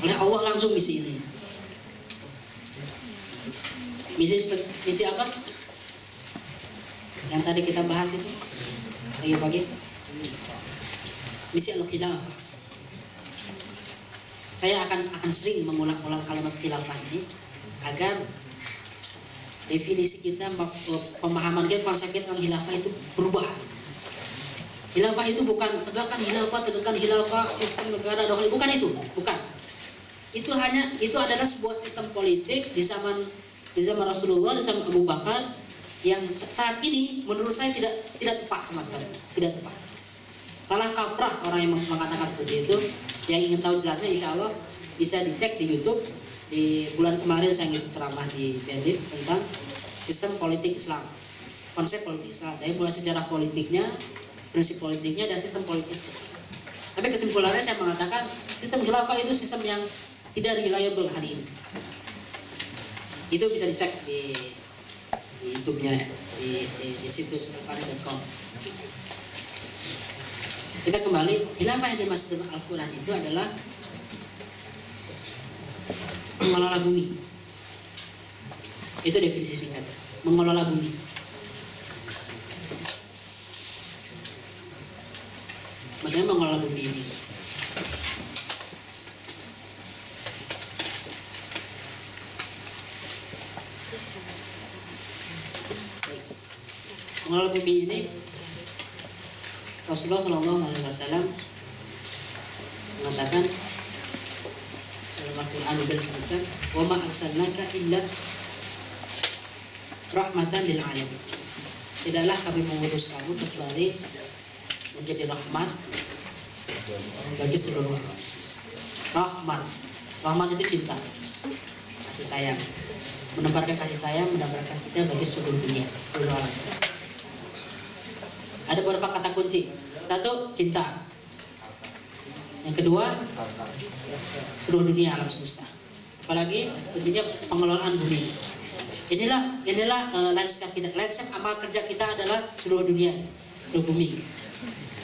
oleh Allah langsung misi ini. Misi apa? Yang tadi kita bahas itu pagi-pagi. Misi al-khilafah. Saya akan sering mengulang-ulang kalimat khilafah ini agar definisi kita, pemahaman kita, konsep kita tentang khilafah itu berubah. Khilafah itu bukan tegakkan khilafah sistem negara dohli, bukan itu, bukan. Itu adalah sebuah sistem politik di zaman Rasulullah, di zaman Abu Bakar, yang saat ini menurut saya tidak tepat sama sekali, tidak tepat. Salah kaprah orang yang mengatakan seperti itu. Yang ingin tahu jelasnya insya Allah bisa dicek di YouTube. Di bulan kemarin saya ngisi ceramah di Bandit tentang sistem politik Islam, konsep politik Islam, dari mulai sejarah politiknya, prinsip politiknya, dan sistem politik Islam. Tapi kesimpulannya saya mengatakan sistem khilafah itu sistem yang tidak reliable hari ini. Itu bisa dicek di YouTube-nya, di situs referee.com. Kita kembali, khilafah yang dimaksud dalam Al-Quran itu adalah mengelola bumi. Itu definisi singkat, mengelola bumi. Bagaimana mengelola bumi ini? Mengelola bumi ini Rasulullah SAW mengatakan dalam Al-Quran disebutkan, wa ma arsalnaka illa rahmatan lil alamin. Tidaklah kami mengutus kamu kecuali menjadi rahmat bagi seluruh manusia. Rahmat itu cinta, kasih sayang, menebarkan kasih sayang, mendapatkan cinta bagi seluruh dunia, seluruh alam semesta. Ada beberapa kata kunci. Satu, cinta. Yang kedua, seluruh dunia alam semesta. Apalagi kuncinya pengelolaan bumi. Inilah landscape kita. Landscape amal kerja kita adalah seluruh dunia, seluruh bumi.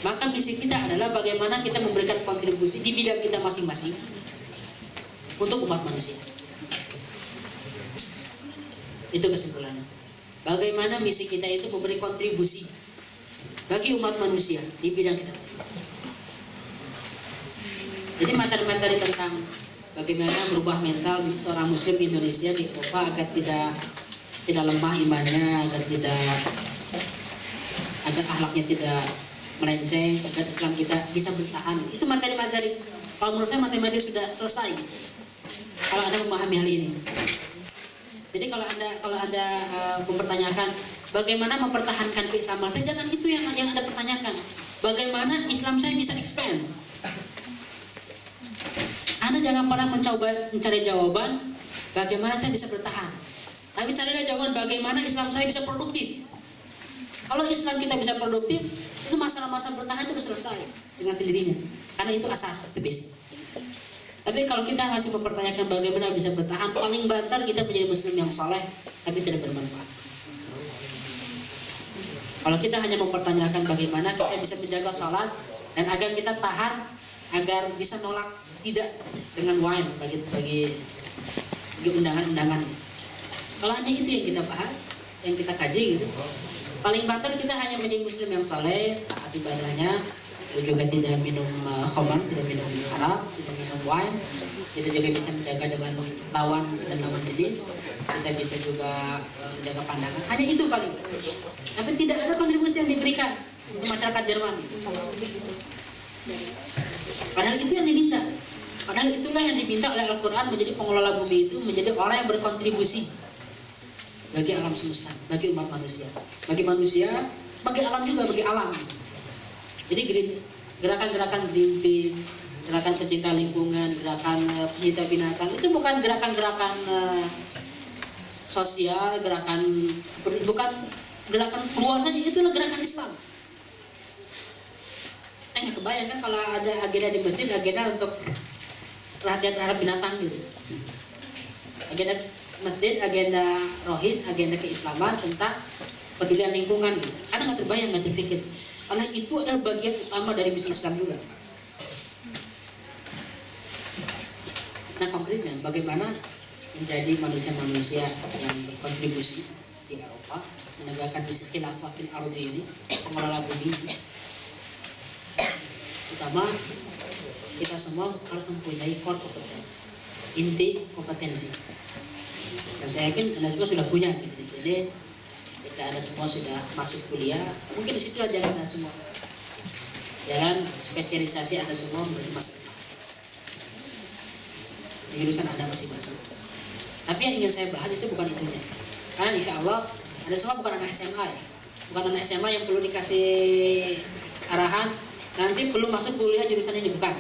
Maka misi kita adalah bagaimana kita memberikan kontribusi di bidang kita masing-masing untuk umat manusia. Itu kesimpulannya. Bagaimana misi kita itu memberi kontribusi bagi umat manusia di bidang kita. Jadi materi-materi tentang bagaimana merubah mental seorang muslim di Indonesia, di Eropa, agar tidak lemah imannya, agar akhlaknya tidak melenceng, agar Islam kita bisa bertahan. Itu materi-materi. Kalau menurut saya materi-materi sudah selesai. Kalau Anda memahami hal ini. Jadi kalau Anda mempertanyakan bagaimana mempertahankan keislaman saya, jangan itu yang Anda pertanyakan. Bagaimana Islam saya bisa expand? Anda jangan pernah mencoba mencari jawaban bagaimana saya bisa bertahan. Tapi carilah jawaban bagaimana Islam saya bisa produktif. Kalau Islam kita bisa produktif, itu masalah-masalah bertahan itu selesai dengan sendirinya. Karena itu asas, itu basic. Tapi kalau kita masih mempertanyakan bagaimana bisa bertahan, paling banter kita menjadi muslim yang saleh tapi tidak bermanfaat. Kalau kita hanya mempertanyakan bagaimana kita bisa menjaga salat dan agar kita tahan, agar bisa nolak tidak dengan wine bagi undangan-undangan. Kalau hanya itu yang kita bahas, yang kita kaji gitu, paling banter kita hanya menjadi muslim yang saleh, taat ibadahnya, juga tidak minum khamar, tidak minum arak, tidak minum wine. Kita juga bisa menjaga dengan lawan dan lawan jenis. Kita bisa juga menjaga pandangan. Hanya itu paling. Tapi tidak ada kontribusi yang diberikan untuk masyarakat Jerman. Padahal itu yang diminta. Padahal itulah yang diminta oleh Al-Quran, menjadi pengelola bumi itu, menjadi orang yang berkontribusi bagi alam semesta, bagi umat manusia, bagi manusia, bagi alam juga, bagi alam. Jadi gerakan-gerakan Greenpeace, gerakan pencinta lingkungan, gerakan pencinta binatang itu bukan gerakan-gerakan sosial, bukan gerakan keluar saja, itu gerakan Islam. Nggak kebayang kan kalau ada agenda di masjid, agenda untuk perhatian terhadap binatang gitu. Agenda masjid, agenda rohis, agenda keislaman tentang pedulian lingkungan gitu. Karena nggak terbayang, nggak terpikir. Karena itu adalah bagian utama dari misi Islam juga. Nah konkretnya bagaimana menjadi manusia-manusia yang berkontribusi di Eropa menegakkan misi khilafah fil ardi ini, pengelola bumi. Pertama, kita semua harus mempunyai core kompetensi, inti kompetensi. Dan saya yakin Anda semua sudah punya gitu. Di sini kita ada semua sudah masuk kuliah, mungkin di situ jalan Anda semua. Jalan spesialisasi Anda semua menjadi masa depan. Di jurusan Anda masing-masing. Tapi yang ingin saya bahas itu bukan itunya. Karena insya Allah Anda semua bukan anak SMA ya. Bukan anak SMA yang perlu dikasih arahan nanti belum masuk kuliah jurusan ini, bukan.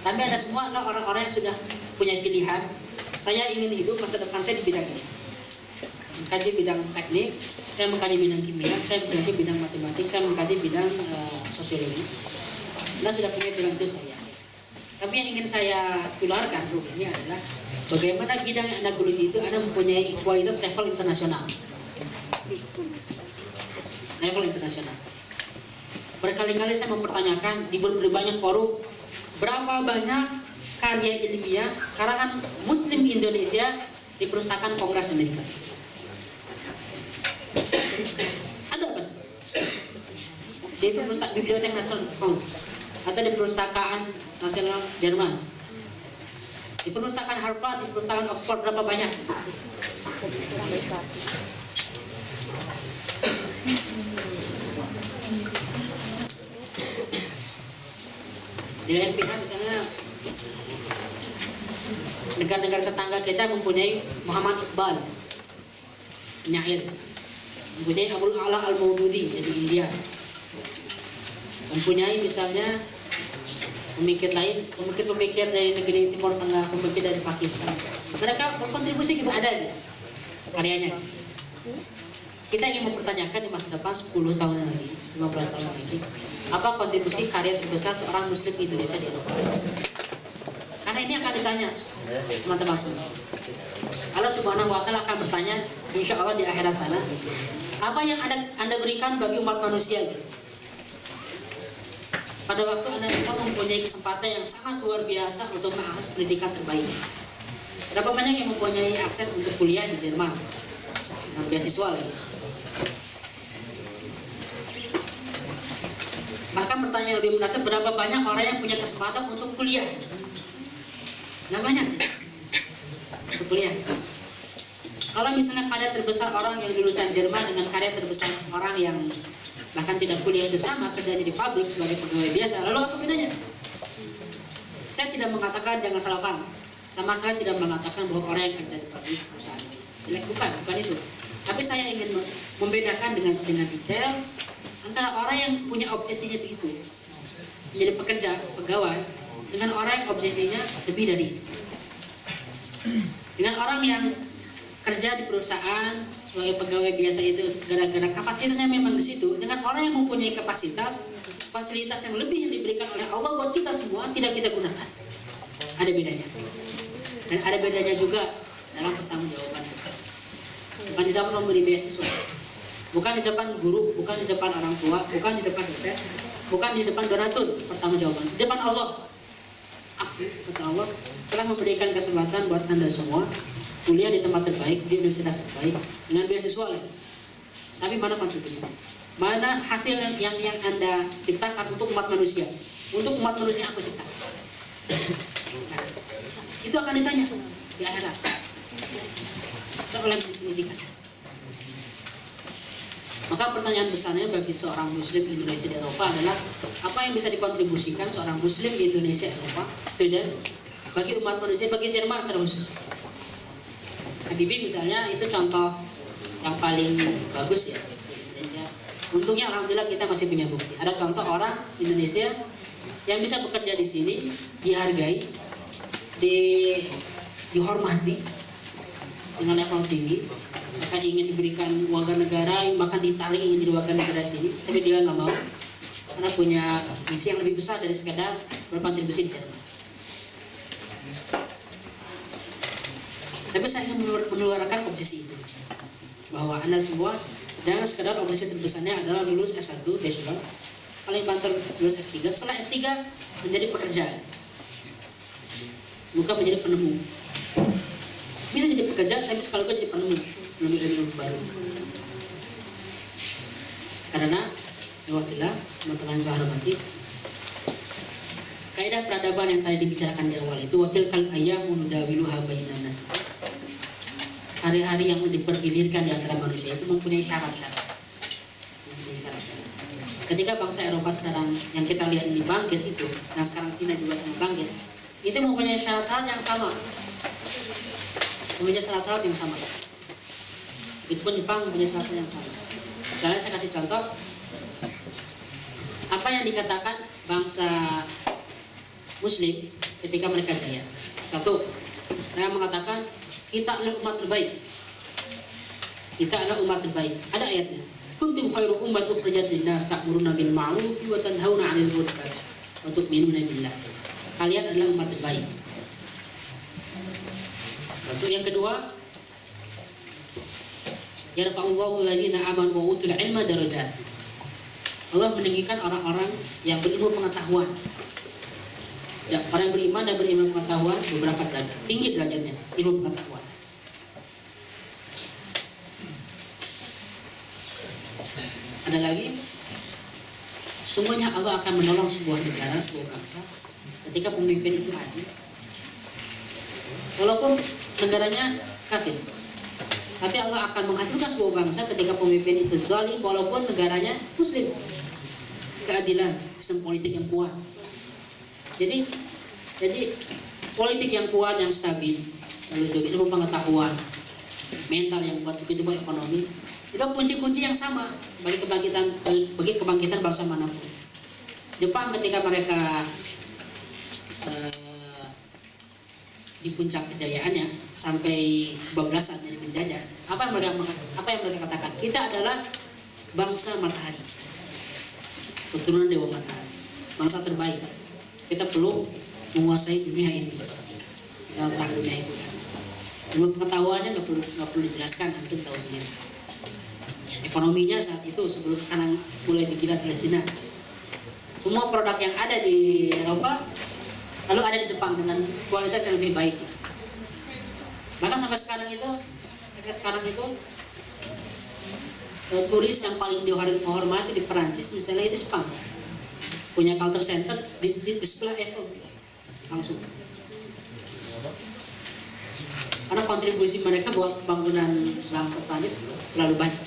Tapi Anda semua adalah orang-orang yang sudah punya pilihan. Saya ingin hidup masa depan saya di bidang ini. Mengkaji bidang teknik, saya mengkaji bidang kimia, saya mengkaji bidang matematik, saya mengkaji bidang sosiologi. Anda sudah punya pilihan itu saya. Tapi yang ingin saya tularkan ini adalah bagaimana bidang yang Anda geluti itu Anda mempunyai kualitas level internasional. Level internasional. Berkali-kali saya mempertanyakan di berbagai forum, berapa banyak karya ilmiah karangan Muslim Indonesia di Perpustakaan Kongres Amerika? Ada apa sih? Di Perpustakaan Bibliotek Nasional Kongs atau di Perpustakaan Nasional Jerman, di Perpustakaan Harvard, di Perpustakaan Oxford, berapa banyak? Di lain pihak misalnya negara-negara tetangga kita mempunyai Muhammad Iqbal, penyair, mempunyai Abul A'la Al-Maududi dari India, mempunyai misalnya pemikir lain, pemikir dari negeri Timur Tengah, pemikir dari Pakistan. Mereka berkontribusi juga ada nih karyanya. Kita ingin mempertanyakan di masa depan 10 tahun lagi, 15 tahun lagi, apa kontribusi karya terbesar seorang Muslim Indonesia di Eropa? Karena ini akan ditanya teman-teman semua. Allah Subhanahu Wa Taala akan bertanya, insya Allah di akhirat sana, apa yang anda berikan bagi umat manusia gitu? Pada waktu Anda semua mempunyai kesempatan yang sangat luar biasa untuk mengakses pendidikan terbaik. Berapa banyak yang mempunyai akses untuk kuliah di Jerman dengan beasiswa lagi? Bahkan pertanyaan lebih mendasar, berapa banyak orang yang punya kesempatan untuk kuliah? Nggak banyak untuk kuliah. Kalau misalnya karya terbesar orang yang lulusan Jerman dengan karya terbesar orang yang bahkan tidak kuliah itu sama, kerjanya di pabrik sebagai pegawai biasa, lalu apa bedanya? Saya tidak mengatakan jangan salah paham, sama sekali tidak mengatakan bahwa orang yang kerja di pabrik perusahaan jelek, bukan itu. Tapi saya ingin membedakan dengan detail antara orang yang punya obsesinya itu menjadi pekerja, pegawai, dengan orang yang obsesinya lebih dari itu. Dengan orang yang kerja di perusahaan sebagai pegawai biasa itu gara-gara kapasitasnya memang di situ, dengan orang yang mempunyai kapasitas, fasilitas yang lebih yang diberikan oleh Allah buat kita semua tidak kita gunakan. Ada bedanya. Dan ada bedanya juga dalam pertanggungjawaban. Bukan di dalam memberi beasiswa, bukan di depan guru, bukan di depan orang tua, bukan di depan dosen, bukan di depan donatur, pertanggungjawaban di depan Allah. Kata Allah telah memberikan kesempatan buat Anda semua kuliah di tempat terbaik, di universitas terbaik dengan beasiswa lain. Tapi mana kontribusinya? Mana hasil yang Anda ciptakan untuk umat manusia? Untuk umat manusia aku ciptakan. Nah, itu akan ditanya di akhirat oleh pendidikan. Maka pertanyaan besarnya bagi seorang Muslim Indonesia di Eropa adalah apa yang bisa dikontribusikan seorang Muslim di Indonesia Eropa, student, bagi umat manusia, bagi Jerman secara khusus. Habibie misalnya itu contoh yang paling bagus ya di Indonesia. Untungnya alhamdulillah kita masih punya bukti. Ada contoh orang Indonesia yang bisa bekerja di sini, dihargai, dihormati dengan level tinggi, bahkan ingin diberikan warga negara, bahkan ditarik ingin jadi warga negara sini, tapi dia nggak mau karena punya misi yang lebih besar dari sekadar berkontribusi di Jerman. Tapi saya ingin menularkan obsesi itu, bahwa Anda semua Dan sekedar obsesi terbesarnya adalah lulus S1, dia sudah paling banter lulus S3. Setelah S3 menjadi pekerjaan, bukan menjadi penemu. Bisa jadi pekerja, tapi sekaligus jadi penemu ilmu baru. Karena wafillah, teman-teman saya hormati, kaidah peradaban yang tadi dibicarakan di awal itu, watil kal ayyamu nudawiluha bainan nas. Hari-hari yang dipergilirkan di antara manusia itu mempunyai syarat-syarat. Ketika bangsa Eropa sekarang yang kita lihat ini bangkit itu, yang sekarang Cina juga sangat bangkit, itu mempunyai syarat-syarat yang sama. Mempunyai syarat-syarat yang sama. Begitupun Jepang mempunyai syarat yang sama. Misalnya saya kasih contoh, apa yang dikatakan bangsa Muslim ketika mereka jaya. Satu, mereka mengatakan kita adalah umat terbaik. Kita adalah umat terbaik. Ada ayatnya. Kuntum khairu ummat ukhrijat lin-nas ta'muruna bil ma'ruf wa tanhauna 'anil munkar wa tu'minuna billah. Kalian adalah umat terbaik. Lalu yang kedua, yarfa'ullahu alladziina aamanu wa utul 'ilma darajat. Allah meninggikan orang-orang yang berilmu pengetahuan. Ya, orang yang beriman dan berilmu pengetahuan beberapa derajat, tinggi derajatnya ilmu pengetahuan. Ada lagi, semuanya Allah akan menolong sebuah negara, sebuah bangsa ketika pemimpin itu adil. Walaupun negaranya kafir, tapi Allah akan menghancurkan sebuah bangsa ketika pemimpin itu zalim walaupun negaranya muslim. Keadilan, sistem politik yang kuat. Jadi politik yang kuat, yang stabil, lalu juga ilmu pengetahuan, mental yang kuat, begitu pun ekonomi, itu kunci-kunci yang sama bagi kebangkitan bangsa manapun. Jepang ketika mereka di puncak kejayaannya sampai bablasan jadi penjajah, apa yang mereka katakan? Kita adalah bangsa matahari, keturunan dewa matahari, bangsa terbaik. Kita perlu menguasai dunia ini, misalnya dunia itu. Ilmu pengetahuannya nggak perlu dijelaskan, antum tahu sendiri. Ekonominya saat itu sebelum sekarang mulai digilas oleh Cina, semua produk yang ada di Eropa lalu ada di Jepang dengan kualitas yang lebih baik. Maka sampai sekarang itu turis yang paling dihormati di Perancis misalnya itu Jepang, punya culture center di sebelah Eiffel langsung, karena kontribusi mereka buat pembangunan bangsa Prancis terlalu banyak.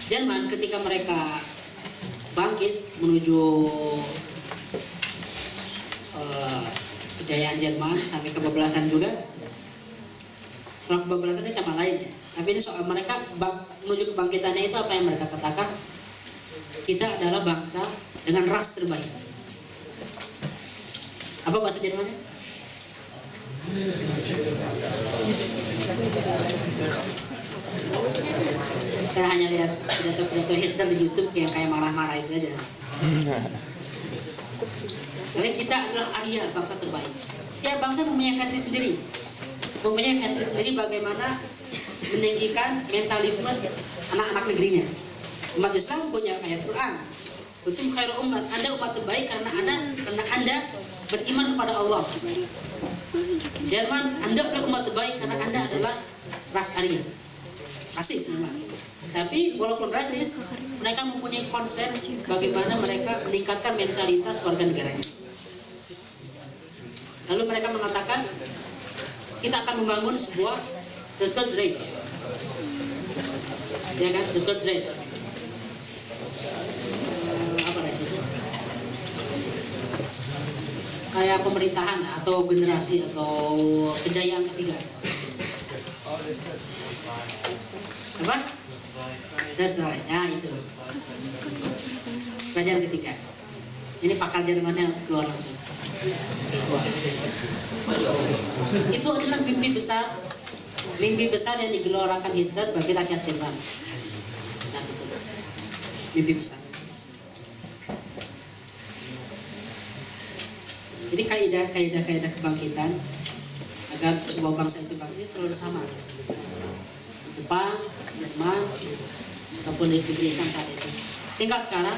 Jerman ketika mereka bangkit menuju kejayaan Jerman sampai kebablasan juga. Soal kebablasan ini tema lain ya. Tapi ini soal mereka menuju kebangkitannya itu apa yang mereka katakan? Kita adalah bangsa dengan ras terbaik. Apa bahasa Jermannya? Saya hanya lihat pidato Hitler di YouTube yang kayak marah-marah itu aja. Tapi kita adalah Arya, bangsa terbaik. Ya, bangsa mempunyai versi sendiri. Mempunyai versi sendiri bagaimana meninggikan mentalisme anak-anak negerinya. Umat Islam punya ayat Quran. Kuntum khairu ummat, Anda umat terbaik karena Anda beriman kepada Allah. Jerman, Anda adalah umat terbaik karena Anda adalah ras Arya. Rasis memang. Tapi walaupun rasis, mereka mempunyai konsep bagaimana mereka meningkatkan mentalitas warga negaranya. Lalu mereka mengatakan kita akan membangun sebuah the third Reich, ya kan, the third Reich. Apa itu? Kayak pemerintahan atau generasi atau kejayaan ketiga. Apa? Detroit, ya itu. Kerajaan ketiga. Ini pakar Jermannya keluar langsung. Itu adalah mimpi besar yang digelorakan Hitler bagi rakyat Jerman. Nah, itu. Mimpi besar. Jadi kaidah kebangkitan agar sebuah bangsa itu bangkit selalu sama. Jepang, Jerman, ataupun di Inggris saat itu. Tinggal sekarang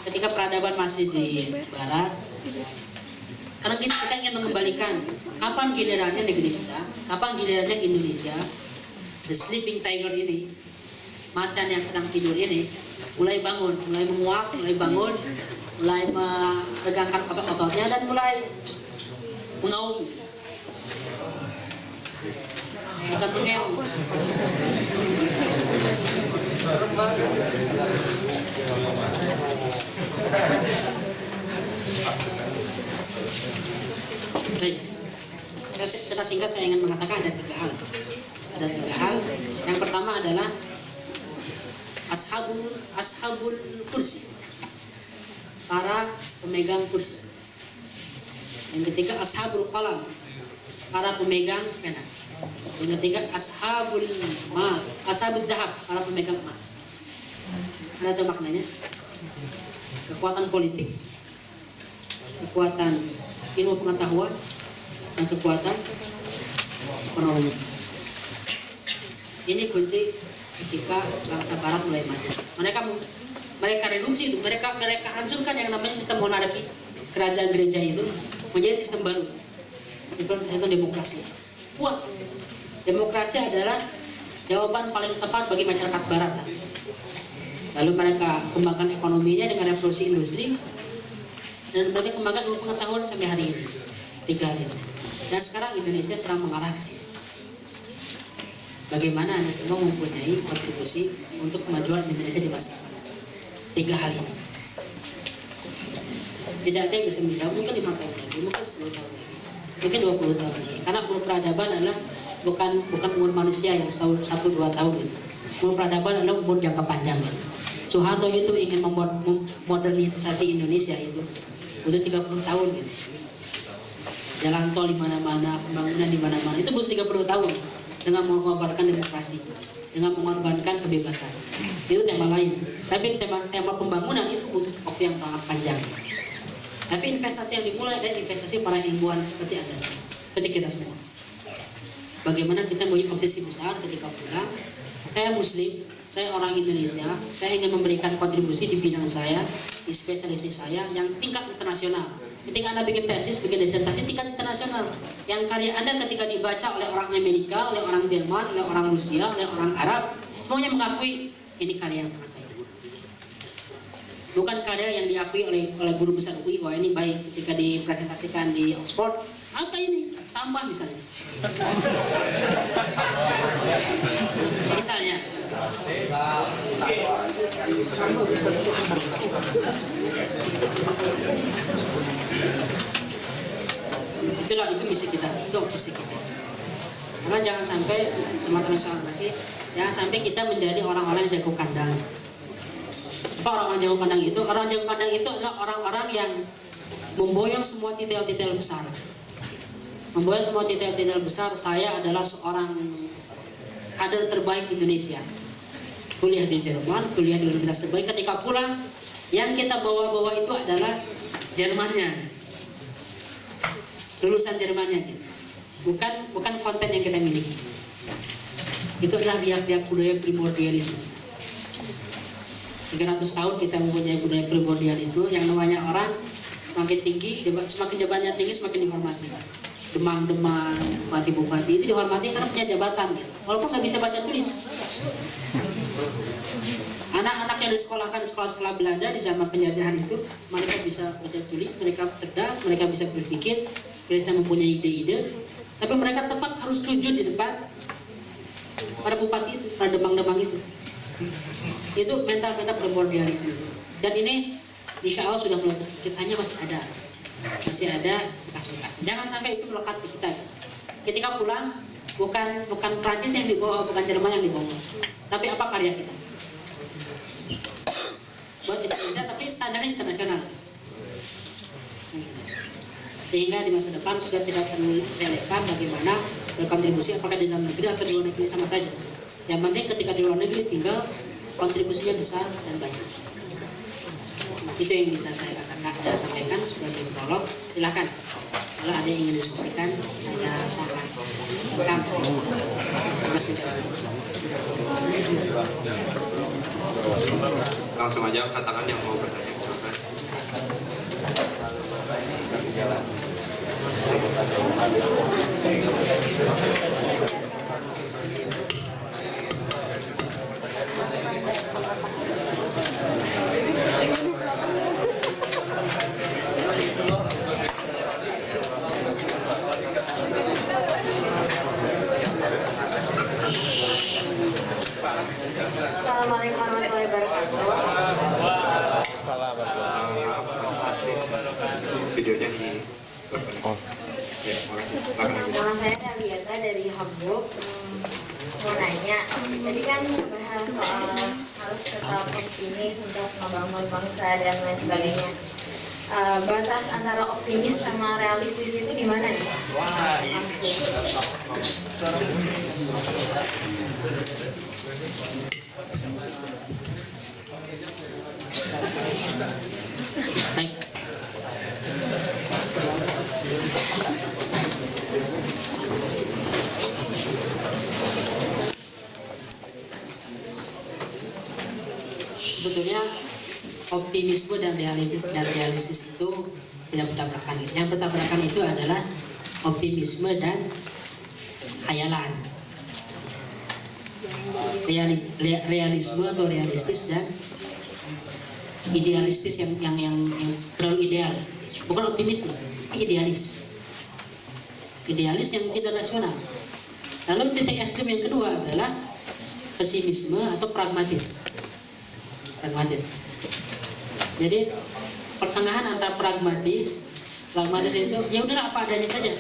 ketika peradaban masih di barat, karena kita ingin mengembalikan kapan gilirannya negeri kita, kapan gilirannya Indonesia, the sleeping tiger ini, macan yang sedang tidur ini, mulai bangun, mulai menguap, mulai bangun, mulai meregangkan otot-ototnya dan mulai mengaum, bukan mengeong. Baik, secara singkat saya ingin mengatakan ada tiga hal. Ada tiga hal. Yang pertama adalah ashabul kursi, para pemegang kursi. Yang ketiga ashabul qalam, para pemegang pena. Yang ketiga ashabul dhahab, para pemegang emas. Ada itu maknanya. Kekuatan politik, kekuatan ilmu pengetahuan, dan kekuatan ekonomi. Ini kunci ketika bangsa Barat mulai maju. Mereka reduksi itu, mereka hancurkan yang namanya sistem monarki, kerajaan gereja itu menjadi sistem baru, sistem demokrasi. Kuat. Demokrasi adalah jawaban paling tepat bagi masyarakat Barat. Lalu mereka kembangkan ekonominya dengan revolusi industri, dan mereka kembangkan ilmu pengetahuan sampai hari ini. Tiga hal itu. Dan sekarang Indonesia sedang mengarah ke sini. Bagaimana Anda semua mempunyai kontribusi untuk kemajuan Indonesia di masa depan? Tiga hal ini. Tidak ada yang bisa menjawab, mungkin 5 tahun lagi, mungkin 10 tahun lagi, mungkin 20 tahun lagi. Karena umur peradaban adalah bukan umur manusia yang 1-2 tahun gitu. Umur peradaban adalah umur jangka panjang gitu. Soeharto itu ingin modernisasi Indonesia itu butuh 30 tahun gitu. Jalan tol di mana-mana, pembangunan di mana-mana, itu butuh 30 tahun dengan mengorbankan demokrasi, dengan mengorbankan kebebasan. Itu tema lain. Tapi tema pembangunan itu butuh waktu yang sangat panjang. Tapi investasi yang dimulai adalah investasi para ilmuwan seperti Anda semua, seperti kita semua. Bagaimana kita mempunyai obsesi besar ketika pulang, saya Muslim, saya orang Indonesia, saya ingin memberikan kontribusi di bidang saya, di spesialisasi saya yang tingkat internasional. Ketika Anda bikin tesis, bikin disertasi tingkat internasional, yang karya Anda ketika dibaca oleh orang Amerika, oleh orang Jerman, oleh orang Rusia, oleh orang Arab, semuanya mengakui ini karya yang sangat baik. Bukan karya yang diakui oleh guru besar UI, wah ini baik. Ketika dipresentasikan di Oxford, apa ini? Sampah misalnya. Misalnya. Itulah, itu misi kita, itu obsesi kita. Karena jangan sampai teman-teman sahabat berarti, jangan sampai kita menjadi orang-orang yang jago kandang. Apa orang-orang jago kandang itu? Orang jago kandang itu adalah orang-orang yang memboyong semua detail-detail besar. Memboyong semua detail-detail besar. Saya adalah seorang kader terbaik Indonesia. Kuliah di Jerman, kuliah di universitas terbaik. Ketika pulang, yang kita bawa-bawa itu adalah Jermannya, lulusan Jermannya gitu. Bukan konten yang kita miliki. Itu adalah riak-riak budaya primordialisme. 300 tahun kita mempunyai budaya primordialisme yang namanya orang semakin tinggi, semakin jabatannya tinggi semakin dihormati. Demang-demang, bupati-bupati itu dihormati karena punya jabatan gitu. Walaupun nggak bisa baca tulis. Anak-anak yang disekolahkan di sekolah-sekolah Belanda di zaman penjajahan itu, mereka bisa baca tulis, mereka cerdas, mereka bisa berpikir, bisa mempunyai ide-ide, tapi mereka tetap harus sujud di depan para bupati itu, para demang-demang itu. Itu mental-mental primordialisme. Dan ini insya Allah sudah mulai terkikis, hanya masih ada bekas-bekas. Jangan sampai itu melekat di kita. Ketika pulang, bukan Prancis yang dibawa, bukan Jerman yang dibawa, tapi apa karya kita buat Indonesia, tapi standarnya internasional. Sehingga di masa depan sudah tidak terelakkan bagaimana berkontribusi, apakah di dalam negeri atau di luar negeri sama saja. Yang penting ketika di luar negeri tinggal kontribusinya besar dan banyak. Itu yang bisa saya sampaikan sebagai prolog. Silakan kalau ada yang ingin diskusikan, saya sangat welcome sih. Terima kasih. Langsung aja katakan yang mau bertanya, silakan. Assalamualaikum warahmatullahi wabarakatuh. Videonya di ya, makasih. Silakan aja. Nama saya Daliata dari Hamburg. Mau nanya, jadi kan bahas soal harus tetap optimis untuk membangun bangsa dan lain sebagainya. Batas antara optimis sama realistis itu di mana nih? Baik. Sebetulnya optimisme dan realistis itu tidak bertabrakan. Yang bertabrakan itu adalah optimisme dan khayalan. Realisme atau realistis dan idealistis yang terlalu ideal, bukan optimisme, tapi idealis yang tidak rasional. Lalu titik ekstrim yang kedua adalah pesimisme atau pragmatis. Jadi pertengahan antara pragmatis itu ya udahlah apa adanya saja.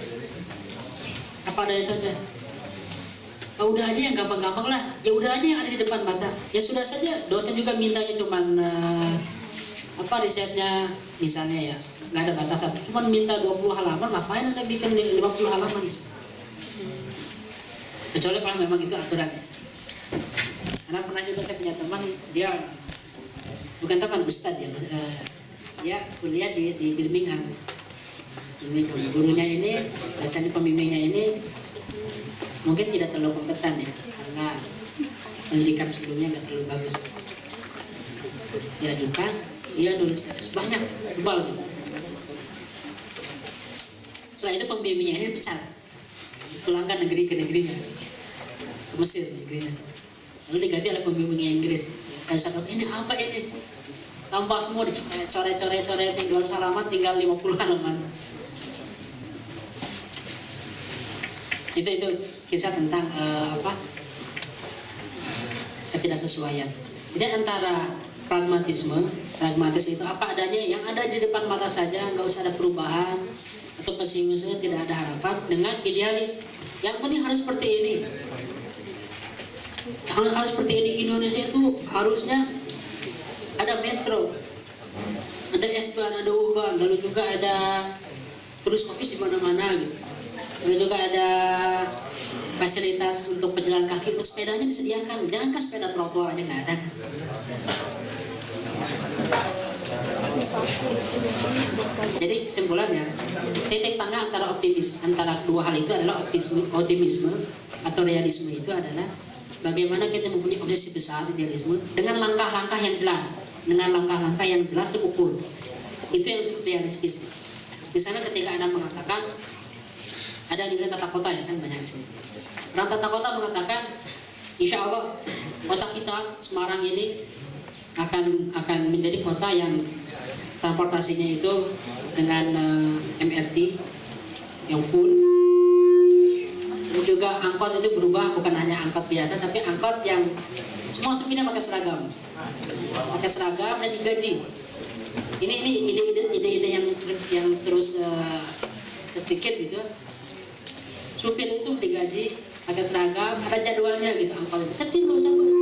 Udah aja yang gampang-gampang lah, ya udah aja yang ada di depan mata, ya sudah saja. Dosen juga mintanya cuman risetnya misalnya ya nggak ada batasan, cuman minta 20 halaman, ngapain anda bikin 50 halaman? Kecuali kalau memang itu aturannya. Karena pernah juga saya punya teman, dia bukan teman, ustadz ya, dia kuliah di Birmingham. Gurunya ini, dosen pembimbingnya ini mungkin tidak terlalu kompeten ya, karena pendidikan sebelumnya nggak terlalu bagus. Dia nulis tesis banyak, tebal gitu. Setelah itu pembimbingnya ini pecat, pulangkan negeri ke negerinya, ke Mesir negerinya. Lalu diganti oleh pembimbingnya Inggris. Dan saya bilang, ini apa ini? Sampah semua dicoret-coret, 200 halaman tinggal 50 halaman. Itu kisah tentang ketidaksesuaian. Jadi antara pragmatis itu apa adanya, yang ada di depan mata saja, nggak usah ada perubahan, atau pesimisme, tidak ada harapan, dengan idealis yang penting harus seperti ini. Harus seperti ini. Indonesia itu harusnya ada metro, ada S-Bahn, ada U-Bahn, lalu juga ada tulis office di mana-mana gitu. Lalu juga ada fasilitas untuk pejalan kaki, untuk sepedanya disediakan. Jangan kan sepeda trotoar aja nggak ada. Jadi kesimpulannya, titik tengah antara dua hal itu adalah optimisme atau realisme itu adalah bagaimana kita mempunyai obsesi besar, idealisme, dengan langkah-langkah yang jelas terukur. Itu yang realistis. Misalnya ketika Anda mengatakan, ada yang bilang tata kota ya kan, banyak di sini. Orang tata kota mengatakan, insya Allah kota kita Semarang ini akan menjadi kota yang transportasinya itu dengan MRT yang full. Juga angkot itu berubah, bukan hanya angkot biasa, tapi angkot yang semua supirnya pakai seragam dan digaji. Ini ide-ide yang terus terpikir gitu. Supir itu digaji pakai seragam, ada jadwalnya gitu. Angkot itu kecil, nggak usah bos.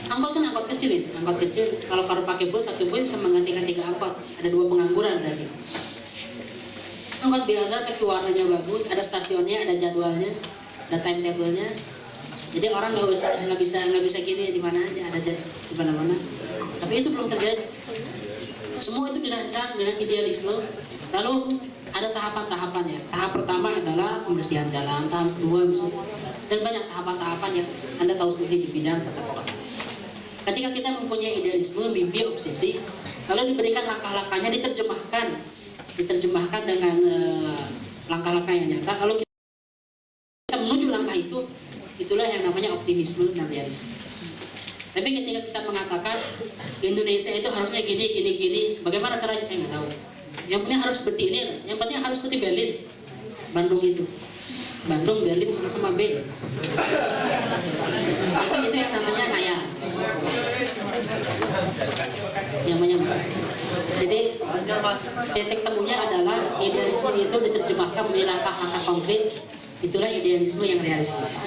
Angkot kan angkot kecil itu, angkot kecil. Kalau pakai bus, satu bus bisa menggantikan 3 angkot. Ada 2 pengangguran lagi. Angkot biasa tapi warnanya bagus, ada stasiunnya, ada jadwalnya, ada timetable-nya. Jadi orang nggak bisa gini di mana aja, ada di mana-mana. Tapi itu belum terjadi. Semua itu dirancang dengan idealisme. Lalu ada tahapan-tahapannya. Tahap pertama adalah pembersihan jalan, tahap kedua misalnya dan banyak tahapan-tahapan yang Anda tahu sendiri di bidang tata kelola. Ketika kita mempunyai idealisme, mimpi, obsesi, lalu diberikan langkah-langkahnya, diterjemahkan dengan langkah-langkah yang nyata, lalu kita menuju langkah itu, itulah yang namanya optimisme dan realisme. Tapi ketika kita mengatakan Indonesia itu harusnya gini, bagaimana caranya saya nggak tahu. Yang penting harus seperti ini, yang penting harus seperti Berlin, Bandung itu. Bandung, Berlin sama-sama B. Itu yang namanya ngayal. Jadi titik temunya adalah idealisme itu diterjemahkan menjadi langkah-langkah konkret. Itulah idealisme yang realistis.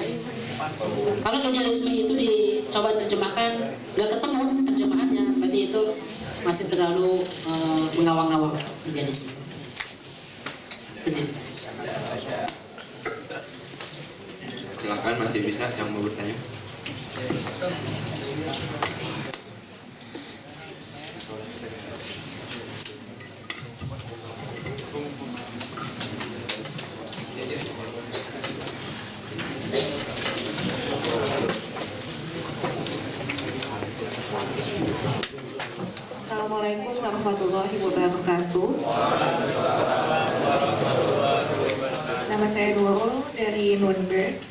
Kalau idealisme itu dicoba terjemahkan nggak ketemu terjemahannya, berarti itu masih terlalu mengawang-awang idealisme. Betul. Silakan, masih bisa yang mau bertanya. Assalamualaikum warahmatullahi wabarakatuh. Nama saya Nurul dari Nuremberg.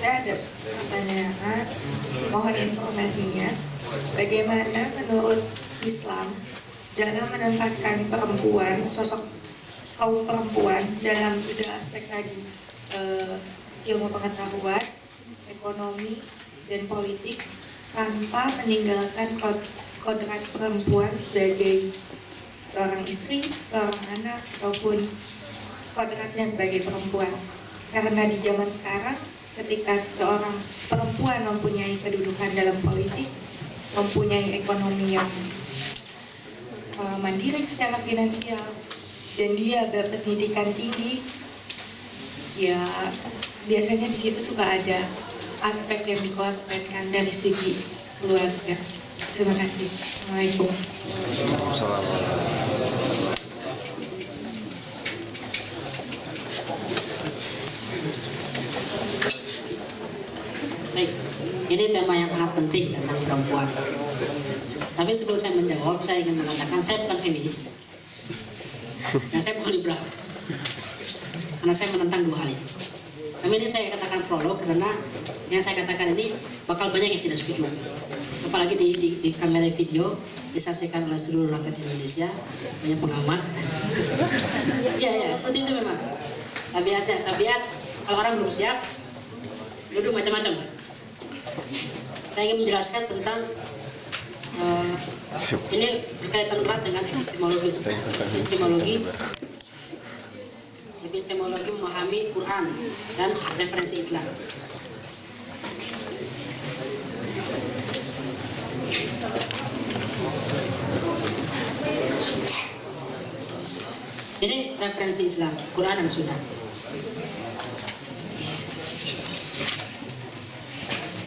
Saya ada pertanyaan, mohon informasinya. Bagaimana menurut Islam dalam menempatkan perempuan, sosok kaum perempuan dalam tiga aspek tadi, ilmu pengetahuan, ekonomi, dan politik, tanpa meninggalkan kodrat perempuan sebagai seorang istri, seorang anak, ataupun kodratnya sebagai perempuan. Karena di zaman sekarang, ketika seseorang perempuan mempunyai kedudukan dalam politik, mempunyai ekonomi yang mandiri secara finansial, dan dia berpendidikan tinggi, ya biasanya di situ suka ada aspek yang dikorbankan dari segi keluarga. Terima kasih. Assalamualaikum. Baik, ini tema yang sangat penting tentang perempuan. Tapi sebelum saya menjawab, saya ingin mengatakan saya bukan feminis. Dan saya bukan liberal. Karena saya menentang dua hal ini. Tapi ini saya katakan prolog karena yang saya katakan ini bakal banyak yang tidak setuju. Apalagi di kamera video disaksikan oleh seluruh rakyat Indonesia, banyak pengamat. Iya, seperti itu memang. Tabiat kalau orang belum siap, duduk macam-macam. Saya ingin menjelaskan tentang ini berkaitan erat dengan epistemologi memahami Quran dan referensi Islam. Ini referensi Islam, Quran dan Sunnah.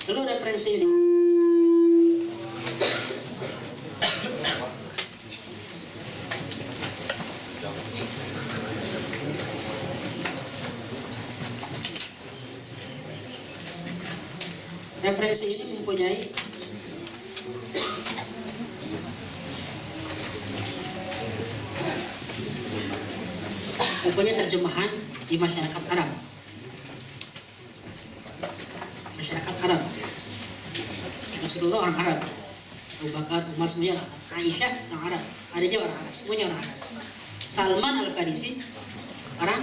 Lalu referensi ini mempunyai terjemahan di masyarakat Arab. Masyarakat Arab. Rasulullah orang Arab. Abu Bakar, Umar semuanya orang Arab. Aisyah orang Arab. Khadijah orang Arab. Semuanya orang Arab. Salman Al-Farisi orang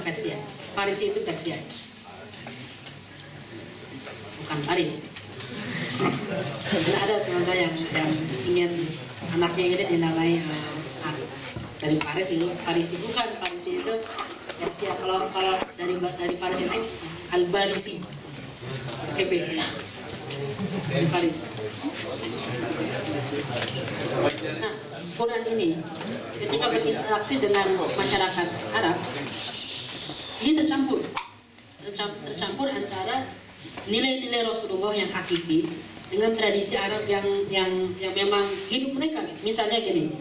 Persia. Farisi itu Persia. Bukan Paris. Karena ada teman saya yang ingin anaknya ini dinamai dari Paris itu. Parisi bukan, Parisi itu Persia. Kalau dari Paris itu Al-Barisi. KB. Dari Paris. Nah, Quran ini ketika berinteraksi dengan masyarakat Arab, ini tercampur antara nilai-nilai Rasulullah yang hakiki dengan tradisi Arab yang memang hidup mereka. Misalnya gini,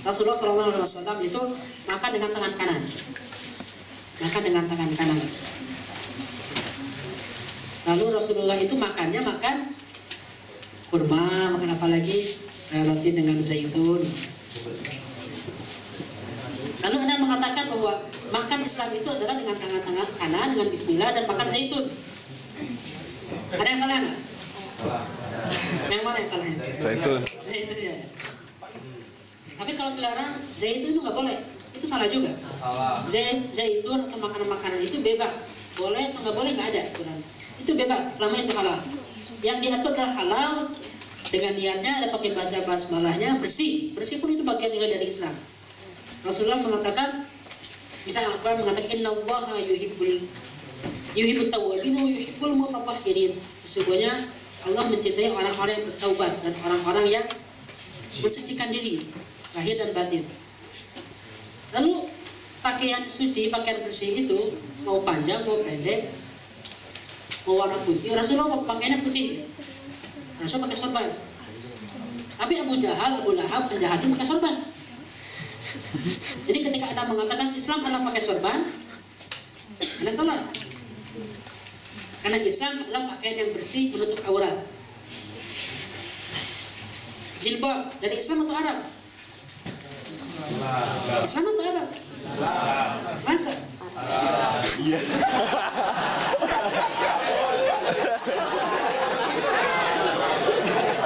Rasulullah SAW itu makan dengan tangan kanan. makan dengan tangan kanan. Lalu Rasulullah itu makan kurma, makan apa lagi? Roti dengan zaitun. Lalu Anda mengatakan bahwa makan Islam itu adalah dengan tangan kanan, dengan bismillah dan makan zaitun. Ada yang salah nggak? Yang mana yang salahnya? Zaitun. Zaitun ya. Tapi kalau dilarang zaitun itu nggak boleh, itu salah juga. Zaitun atau makanan-makanan itu bebas, boleh atau nggak boleh nggak ada aturan. Itu bebas, selama itu halal. Yang diatur adalah halal dengan niatnya ada pakai baca basmalahnya, bersih pun itu bagian juga dari Islam. Rasulullah mengatakan, misalnya Al-Quran mengatakan innallaha yuhibbut tawwabin wa yuhibbul mutatahhirin. Sesungguhnya Allah mencintai orang-orang yang bertaubat dan orang-orang yang mensucikan diri lahir dan batin. Lalu pakaian suci, pakaian bersih itu mau panjang mau pendek, mau warna putih, Rasulullah mau pakaiannya putih. Rasul pakai sorban. Tapi Abu Jahal, Abu Lahab, penjahat itu pakai sorban. Jadi ketika Anda mengatakan Islam adalah pakai sorban, Anda salah. Karena Islam adalah pakaian yang bersih menutup aurat. Jilbab dari Islam atau Arab? Islam atau Arab? Masa? Iya.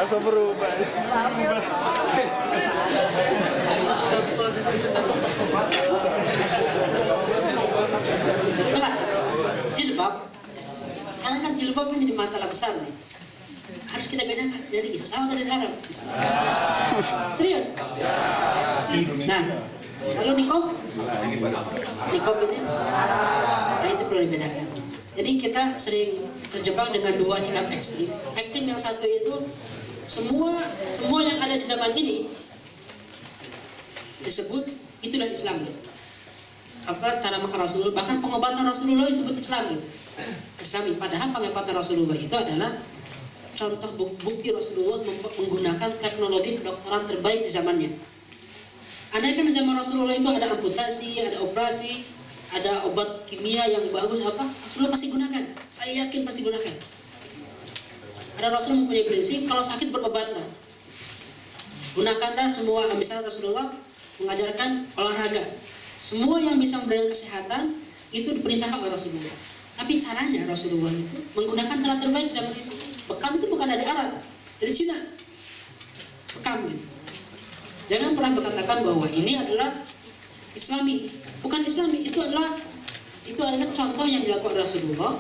Asal berubah. Enggak. Jilbab. Karena kan jilbab menjadi masalah besar nih. Harus kita bedakan dari Islam atau dari Arab. Serius? Nah, kalau nikob ini, nah itu perlu dibedakan. Jadi kita sering terjebak dengan dua sikap ekstrim. Ekstrim yang satu itu semua yang ada di zaman ini disebut itulah Islam. Apa cara makan Rasulullah, bahkan pengobatan Rasulullah disebut Islam. Islami. Padahal pengobatan Rasulullah itu adalah contoh bukti Rasulullah menggunakan teknologi kedokteran terbaik di zamannya. Andai kan di zaman Rasulullah itu ada amputasi, ada operasi, ada obat kimia yang bagus apa, Rasulullah pasti gunakan. Saya yakin pasti gunakan. Ada Rasul mempunyai prinsip kalau sakit berobatlah. Gunakanlah semua, misalnya Rasulullah mengajarkan olahraga. Semua yang bisa memberikan kesehatan itu diperintahkan oleh Rasulullah. Tapi caranya Rasulullah itu menggunakan cara terbaik zaman itu. Bekam itu bukan dari Arab, dari Cina. Bekam gitu. Jangan pernah berkatakan bahwa ini adalah Islami. Bukan Islami, itu adalah contoh yang dilakukan Rasulullah.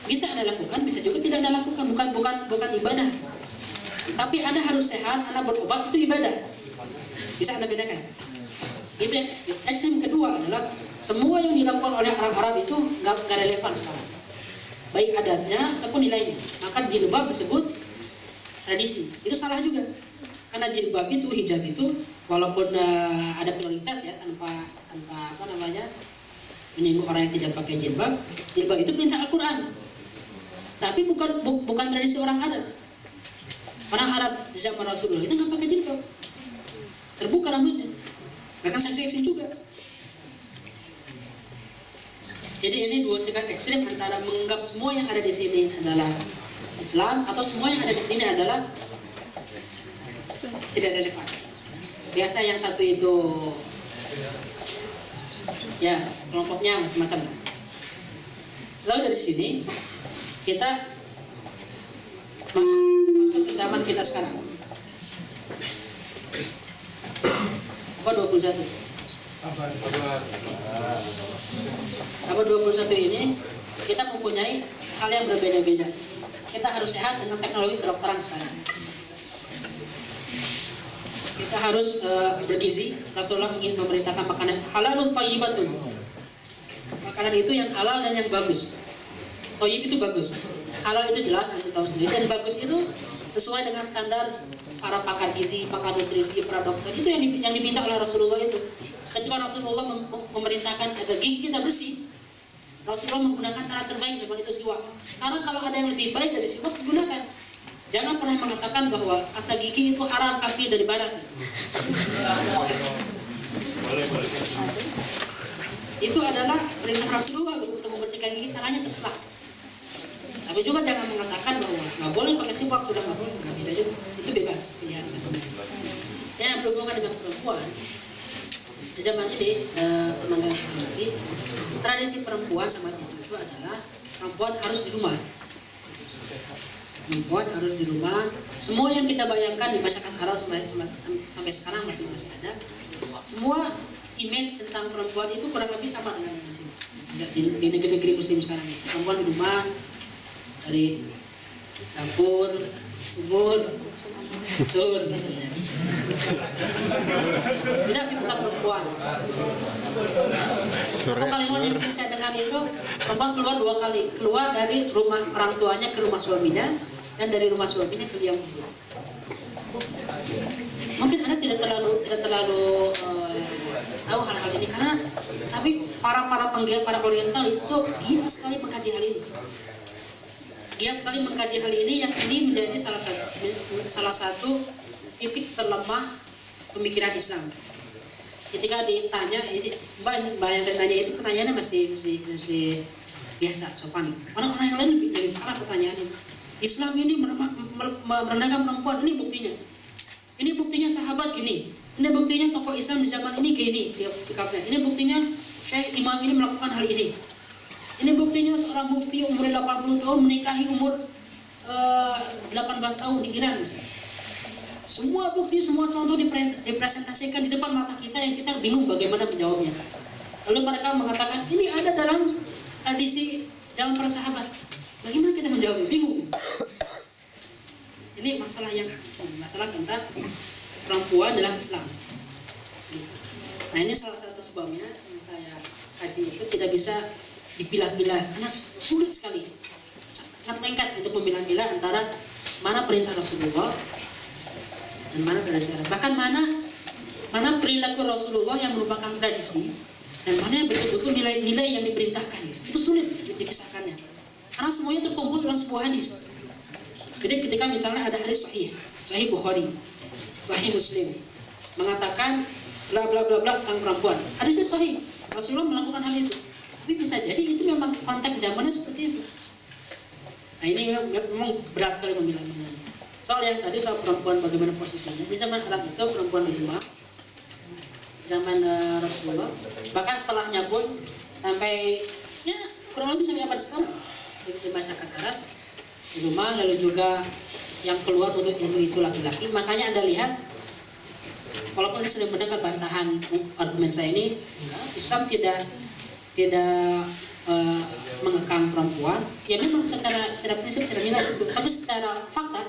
Bisa Anda lakukan, bisa juga tidak Anda lakukan. Bukan ibadah. Tapi Anda harus sehat, Anda berobat itu ibadah. Bisa Anda bedakan. Itu ekstrim kedua adalah semua yang dilakukan oleh orang Arab itu nggak relevan sekarang. Baik adatnya ataupun nilainya. Maka jilbab disebut tradisi. Itu salah juga. Karena jilbab itu, hijab itu, walaupun ada prioritas ya, tanpa apa namanya menyinggung orang yang tidak pakai jilbab. Jilbab itu perintah Al-Quran. Tapi bukan tradisi orang Arab. Orang Arab di zaman Rasulullah itu nggak pakai jilbab. Terbuka rambutnya. Bahkan seksi-seksi juga. Jadi ini dua sikap ekstrim antara menganggap semua yang ada di sini adalah Islam atau semua yang ada di sini adalah tidak relevan. Biasa yang satu itu ya kelompoknya macam-macam. Lalu dari sini kita masuk ke zaman kita sekarang. Apa 21? Abad 21 ini kita mempunyai hal yang berbeda-beda. Kita harus sehat dengan teknologi kedokteran sekarang. Kita harus bergizi. Rasulullah ingin memerintahkan makanan halalun thayyibatun. Makanan itu yang halal dan yang bagus. Thayyib itu bagus. Halal itu jelas, Anda tahu sendiri. Dan bagus itu sesuai dengan standar para pakar gizi, pakar nutrisi, para dokter. Itu yang diminta oleh Rasulullah itu. Ketika Rasulullah memerintahkan agar gigi kita bersih, Rasulullah menggunakan cara terbaik seperti itu siwak. Sekarang kalau ada yang lebih baik dari siwak, gunakan. Jangan pernah mengatakan bahwa pasta gigi itu haram kafir dari barat. itu adalah perintah Rasulullah untuk membersihkan gigi, caranya terserah. Tapi juga jangan mengatakan bahwa nggak boleh pakai siwak, sudah nggak boleh, nggak bisa juga. Itu bebas pilihan masing-masing. Yang berhubungan dengan perempuan, di zaman ini teman-teman lagi, tradisi perempuan sama itu adalah perempuan harus di rumah. Perempuan harus di rumah. Semua yang kita bayangkan di masyarakat Arab sampai sekarang masih ada. Semua image tentang perempuan itu kurang lebih sama dengan yang di negeri-negeri Muslim sekarang. Perempuan di rumah, dari dapur, sumur, misalnya. Tidak kita sama perempuan. Satu kalimat yang sering saya dengar itu, perempuan keluar 2 kali, keluar dari rumah orang tuanya ke rumah suaminya, dan dari rumah suaminya ke liang kubur. Mungkin Anda tidak terlalu tahu hal-hal ini, karena tapi para penggiat, para orientalis itu giat sekali mengkaji hal ini. Giat sekali mengkaji hal ini, yang ini menjadi salah satu titik terlemah pemikiran Islam. Ketika ditanya, Mbak yang tanya itu pertanyaannya masih biasa, sopan. Orang-orang yang lain lebih parah pertanyaannya. Islam ini merendahkan perempuan, ini buktinya. Ini buktinya sahabat gini. Ini buktinya tokoh Islam di zaman ini gini sikapnya. Ini buktinya Syekh Imam ini melakukan hal ini. Ini buktinya seorang mufti umur 80 tahun menikahi umur 18 tahun di Iran misalnya. Semua bukti, semua contoh dipresentasikan di depan mata kita yang kita bingung bagaimana menjawabnya. Lalu mereka mengatakan, ini ada dalam tradisi jalan para sahabat. Bagaimana kita menjawabnya? Bingung. Ini masalah tentang perempuan dalam Islam. Nah, ini salah satu sebabnya yang saya kaji itu tidak bisa dipilah-pilah karena sulit sekali, sangat lengkap untuk memilah-pilah antara mana perintah Rasulullah dan mana tradisi Arab. Bahkan mana perilaku Rasulullah yang merupakan tradisi dan mana yang betul-betul nilai-nilai yang diperintahkan. Itu sulit dipisahkannya karena semuanya terkumpul dalam sebuah hadis. Jadi ketika misalnya ada hadis sahih Bukhari, sahih Muslim mengatakan bla bla bla bla tentang perempuan, hadisnya sahih, Rasulullah melakukan hal itu. Tapi bisa jadi itu memang konteks zamannya seperti itu. Nah ini memang berat sekali memilah-milah. Soal yang tadi soal perempuan bagaimana posisinya di zaman Arab itu perempuan di rumah, zaman Rasulullah, bahkan setelahnya pun sampai ya kurang lebih sampai abad sekarang di masyarakat Arab di rumah, lalu juga yang keluar untuk ilmu itu laki-laki. Makanya Anda lihat, walaupun saya sering mendengar bantahan argumen saya ini, Islam tidak mengekang perempuan. Ya memang secara prinsip, secara nilai, tapi secara fakta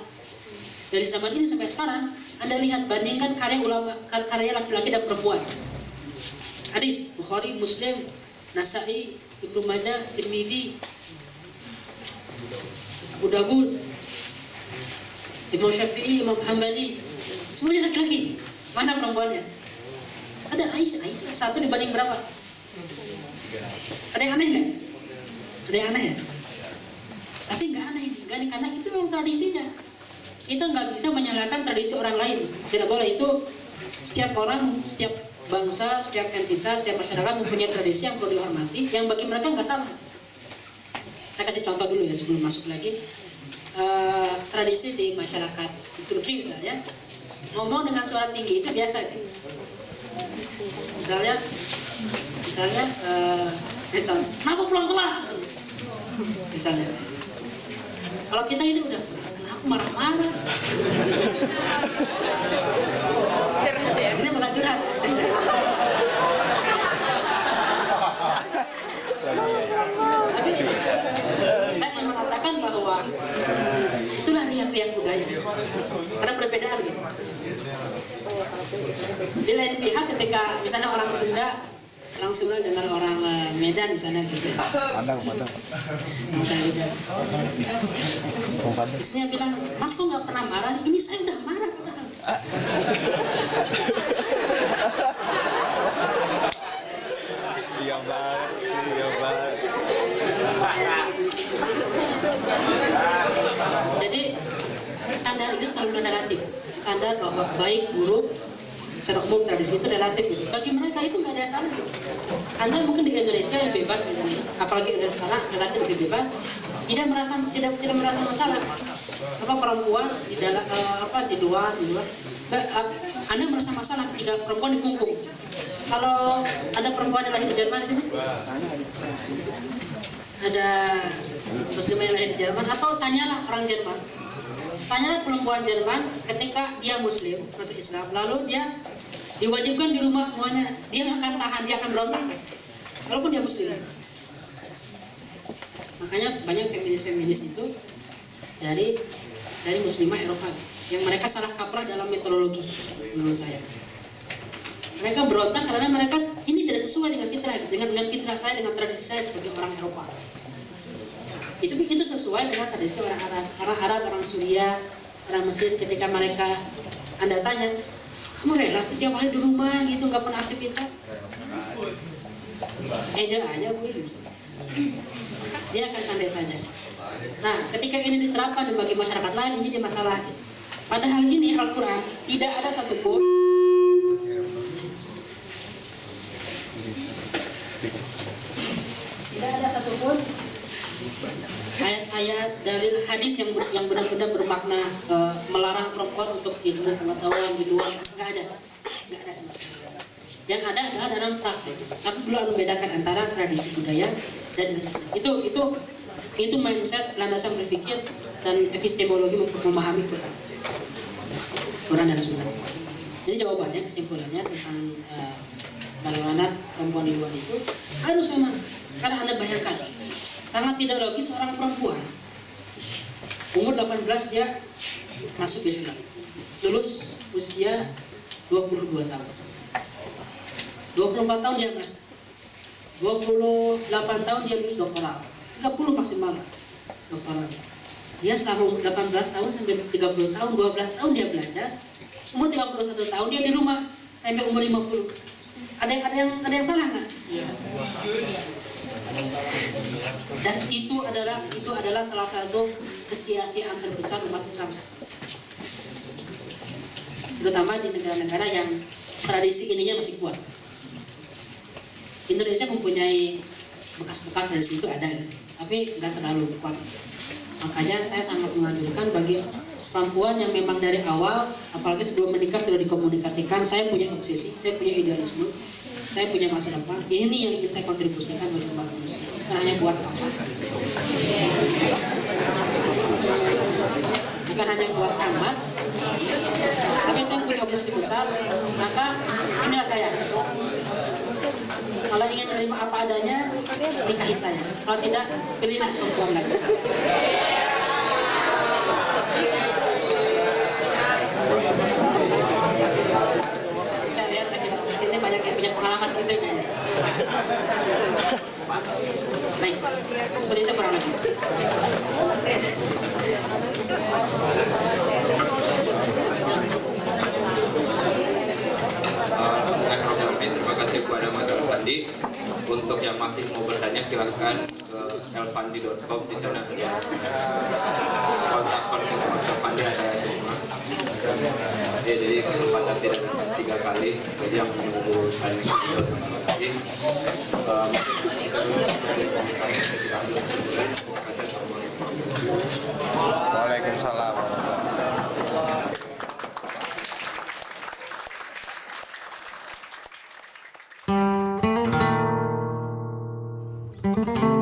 dari zaman ini sampai sekarang, Anda lihat bandingkan karya laki-laki dan perempuan. Hadis Bukhari, Muslim, Nasai, Ibnu Majah, Tirmidzi, Abu Dawud, Imam Syafi'i, Imam Hambali, semuanya laki-laki. Mana perempuannya? Ada Aisyah, satu dibanding berapa? Ada yang aneh nggak? Ada yang aneh ya? Tapi nggak aneh, karena itu memang tradisinya. Kita nggak bisa menyalahkan tradisi orang lain. Tidak boleh, itu setiap orang, setiap bangsa, setiap entitas, setiap masyarakat mempunyai tradisi yang perlu dihormati, yang bagi mereka nggak salah. Saya kasih contoh dulu ya sebelum masuk lagi. Tradisi di masyarakat di Turki misalnya, ngomong dengan suara tinggi itu biasa kan? Misalnya kenapa pulang telat? Misalnya. Kalau kita ini udah, kenapa marah-marah? Curhat ya? Ini malah curhat. Tapi saya ingin mengatakan bahwa itulah riang-riang budaya. Karena perbedaan gitu. Di lain pihak ketika misalnya orang Sunda dengan orang Medan misalnya gitu. Gitu. Istrinya bilang, Mas kok nggak pernah marah? Ini saya udah marah. Iya banget sih, iya banget. Jadi standar itu terlalu relatif. Standar bahwa baik buruk secara umum tradisi itu relatif gitu. Bagi mereka itu nggak ada salah gitu. Anda mungkin di Indonesia yang bebas, apalagi Indonesia sekarang relatif lebih bebas, tidak merasa masalah. Apa perempuan di dalam di luar. Anda merasa masalah ketika perempuan dikungkung. Kalau ada perempuan yang lahir di Jerman di sini, ada muslimah yang lahir di Jerman, atau tanyalah orang Jerman, tanyalah perempuan Jerman ketika dia muslim masuk Islam, lalu dia diwajibkan di rumah semuanya, dia nggak akan tahan, dia akan berontak walaupun dia muslim. Makanya banyak feminis itu dari muslimah Eropa yang mereka salah kaprah dalam metodologi menurut saya. Mereka berontak karena mereka ini tidak sesuai dengan fitrah, dengan fitrah saya, dengan tradisi saya sebagai orang Eropa. Itu sesuai dengan tradisi orang Arab, orang Suriah, orang Mesir. Ketika mereka Anda tanya, kamu rela setiap hari di rumah gitu, nggak pernah aktivitas? Enjoy aja gue, dia akan santai saja. Nah, ketika ini diterapkan di bagi masyarakat lain, ini jadi masalah. Padahal ini Al-Quran tidak ada satupun ayat-ayat dalil hadis yang benar-benar bermakna melarang perempuan untuk ilmu pengetahuan di luar. Nggak ada sama sekali. Yang ada adalah dalam praktek. Tapi perlu membedakan antara tradisi budaya dan itu mindset, landasan berpikir dan epistemologi untuk memahami Quran dan Sunnah. Jadi jawabannya, kesimpulannya tentang bagaimana perempuan di luar itu harus memang, karena Anda bayangkan sangat tidak logis seorang perempuan umur 18 dia masuk Islam, lulus usia 22 tahun, 24 tahun dia master, 28 tahun dia lulus doktoral, 30 maksimal doktoral. Dia selama 18 tahun sampai 30 tahun, 12 tahun dia belajar, umur 31 tahun dia di rumah sampai umur 50. Ada yang salah nggak? Dan itu adalah salah satu kesia-siaan terbesar umat Islam, terutama di negara-negara yang tradisi ininya masih kuat. Indonesia mempunyai bekas-bekas dari situ ada, tapi nggak terlalu kuat. Makanya saya sangat menganjurkan bagi perempuan yang memang dari awal, apalagi sebelum menikah sudah dikomunikasikan, saya punya obsesi, saya punya idealisme, saya punya masa depan, ini yang ingin saya kontribusikan bagi umat manusia, bukan hanya buat apa, bukan hanya buat emas, tapi saya punya obsesi besar. Maka inilah saya, kalau ingin menerima apa adanya, nikahi saya, kalau tidak, pilihlah perempuan lain. Saya lihat di sini banyak yang punya pengalaman gitu kayaknya. Baik, seperti itu kurang lebih. Terima kasih kepada Mas Elfandi. Untuk yang masih mau bertanya silahkan ke elfandi.com, di sana ada kontak person Mas Elfandi ada semua. Ya, jadi kesempatan tidak datang 3 kali, jadi yang menunggu tanya terima kasih. Waalaikumsalam. Thank you.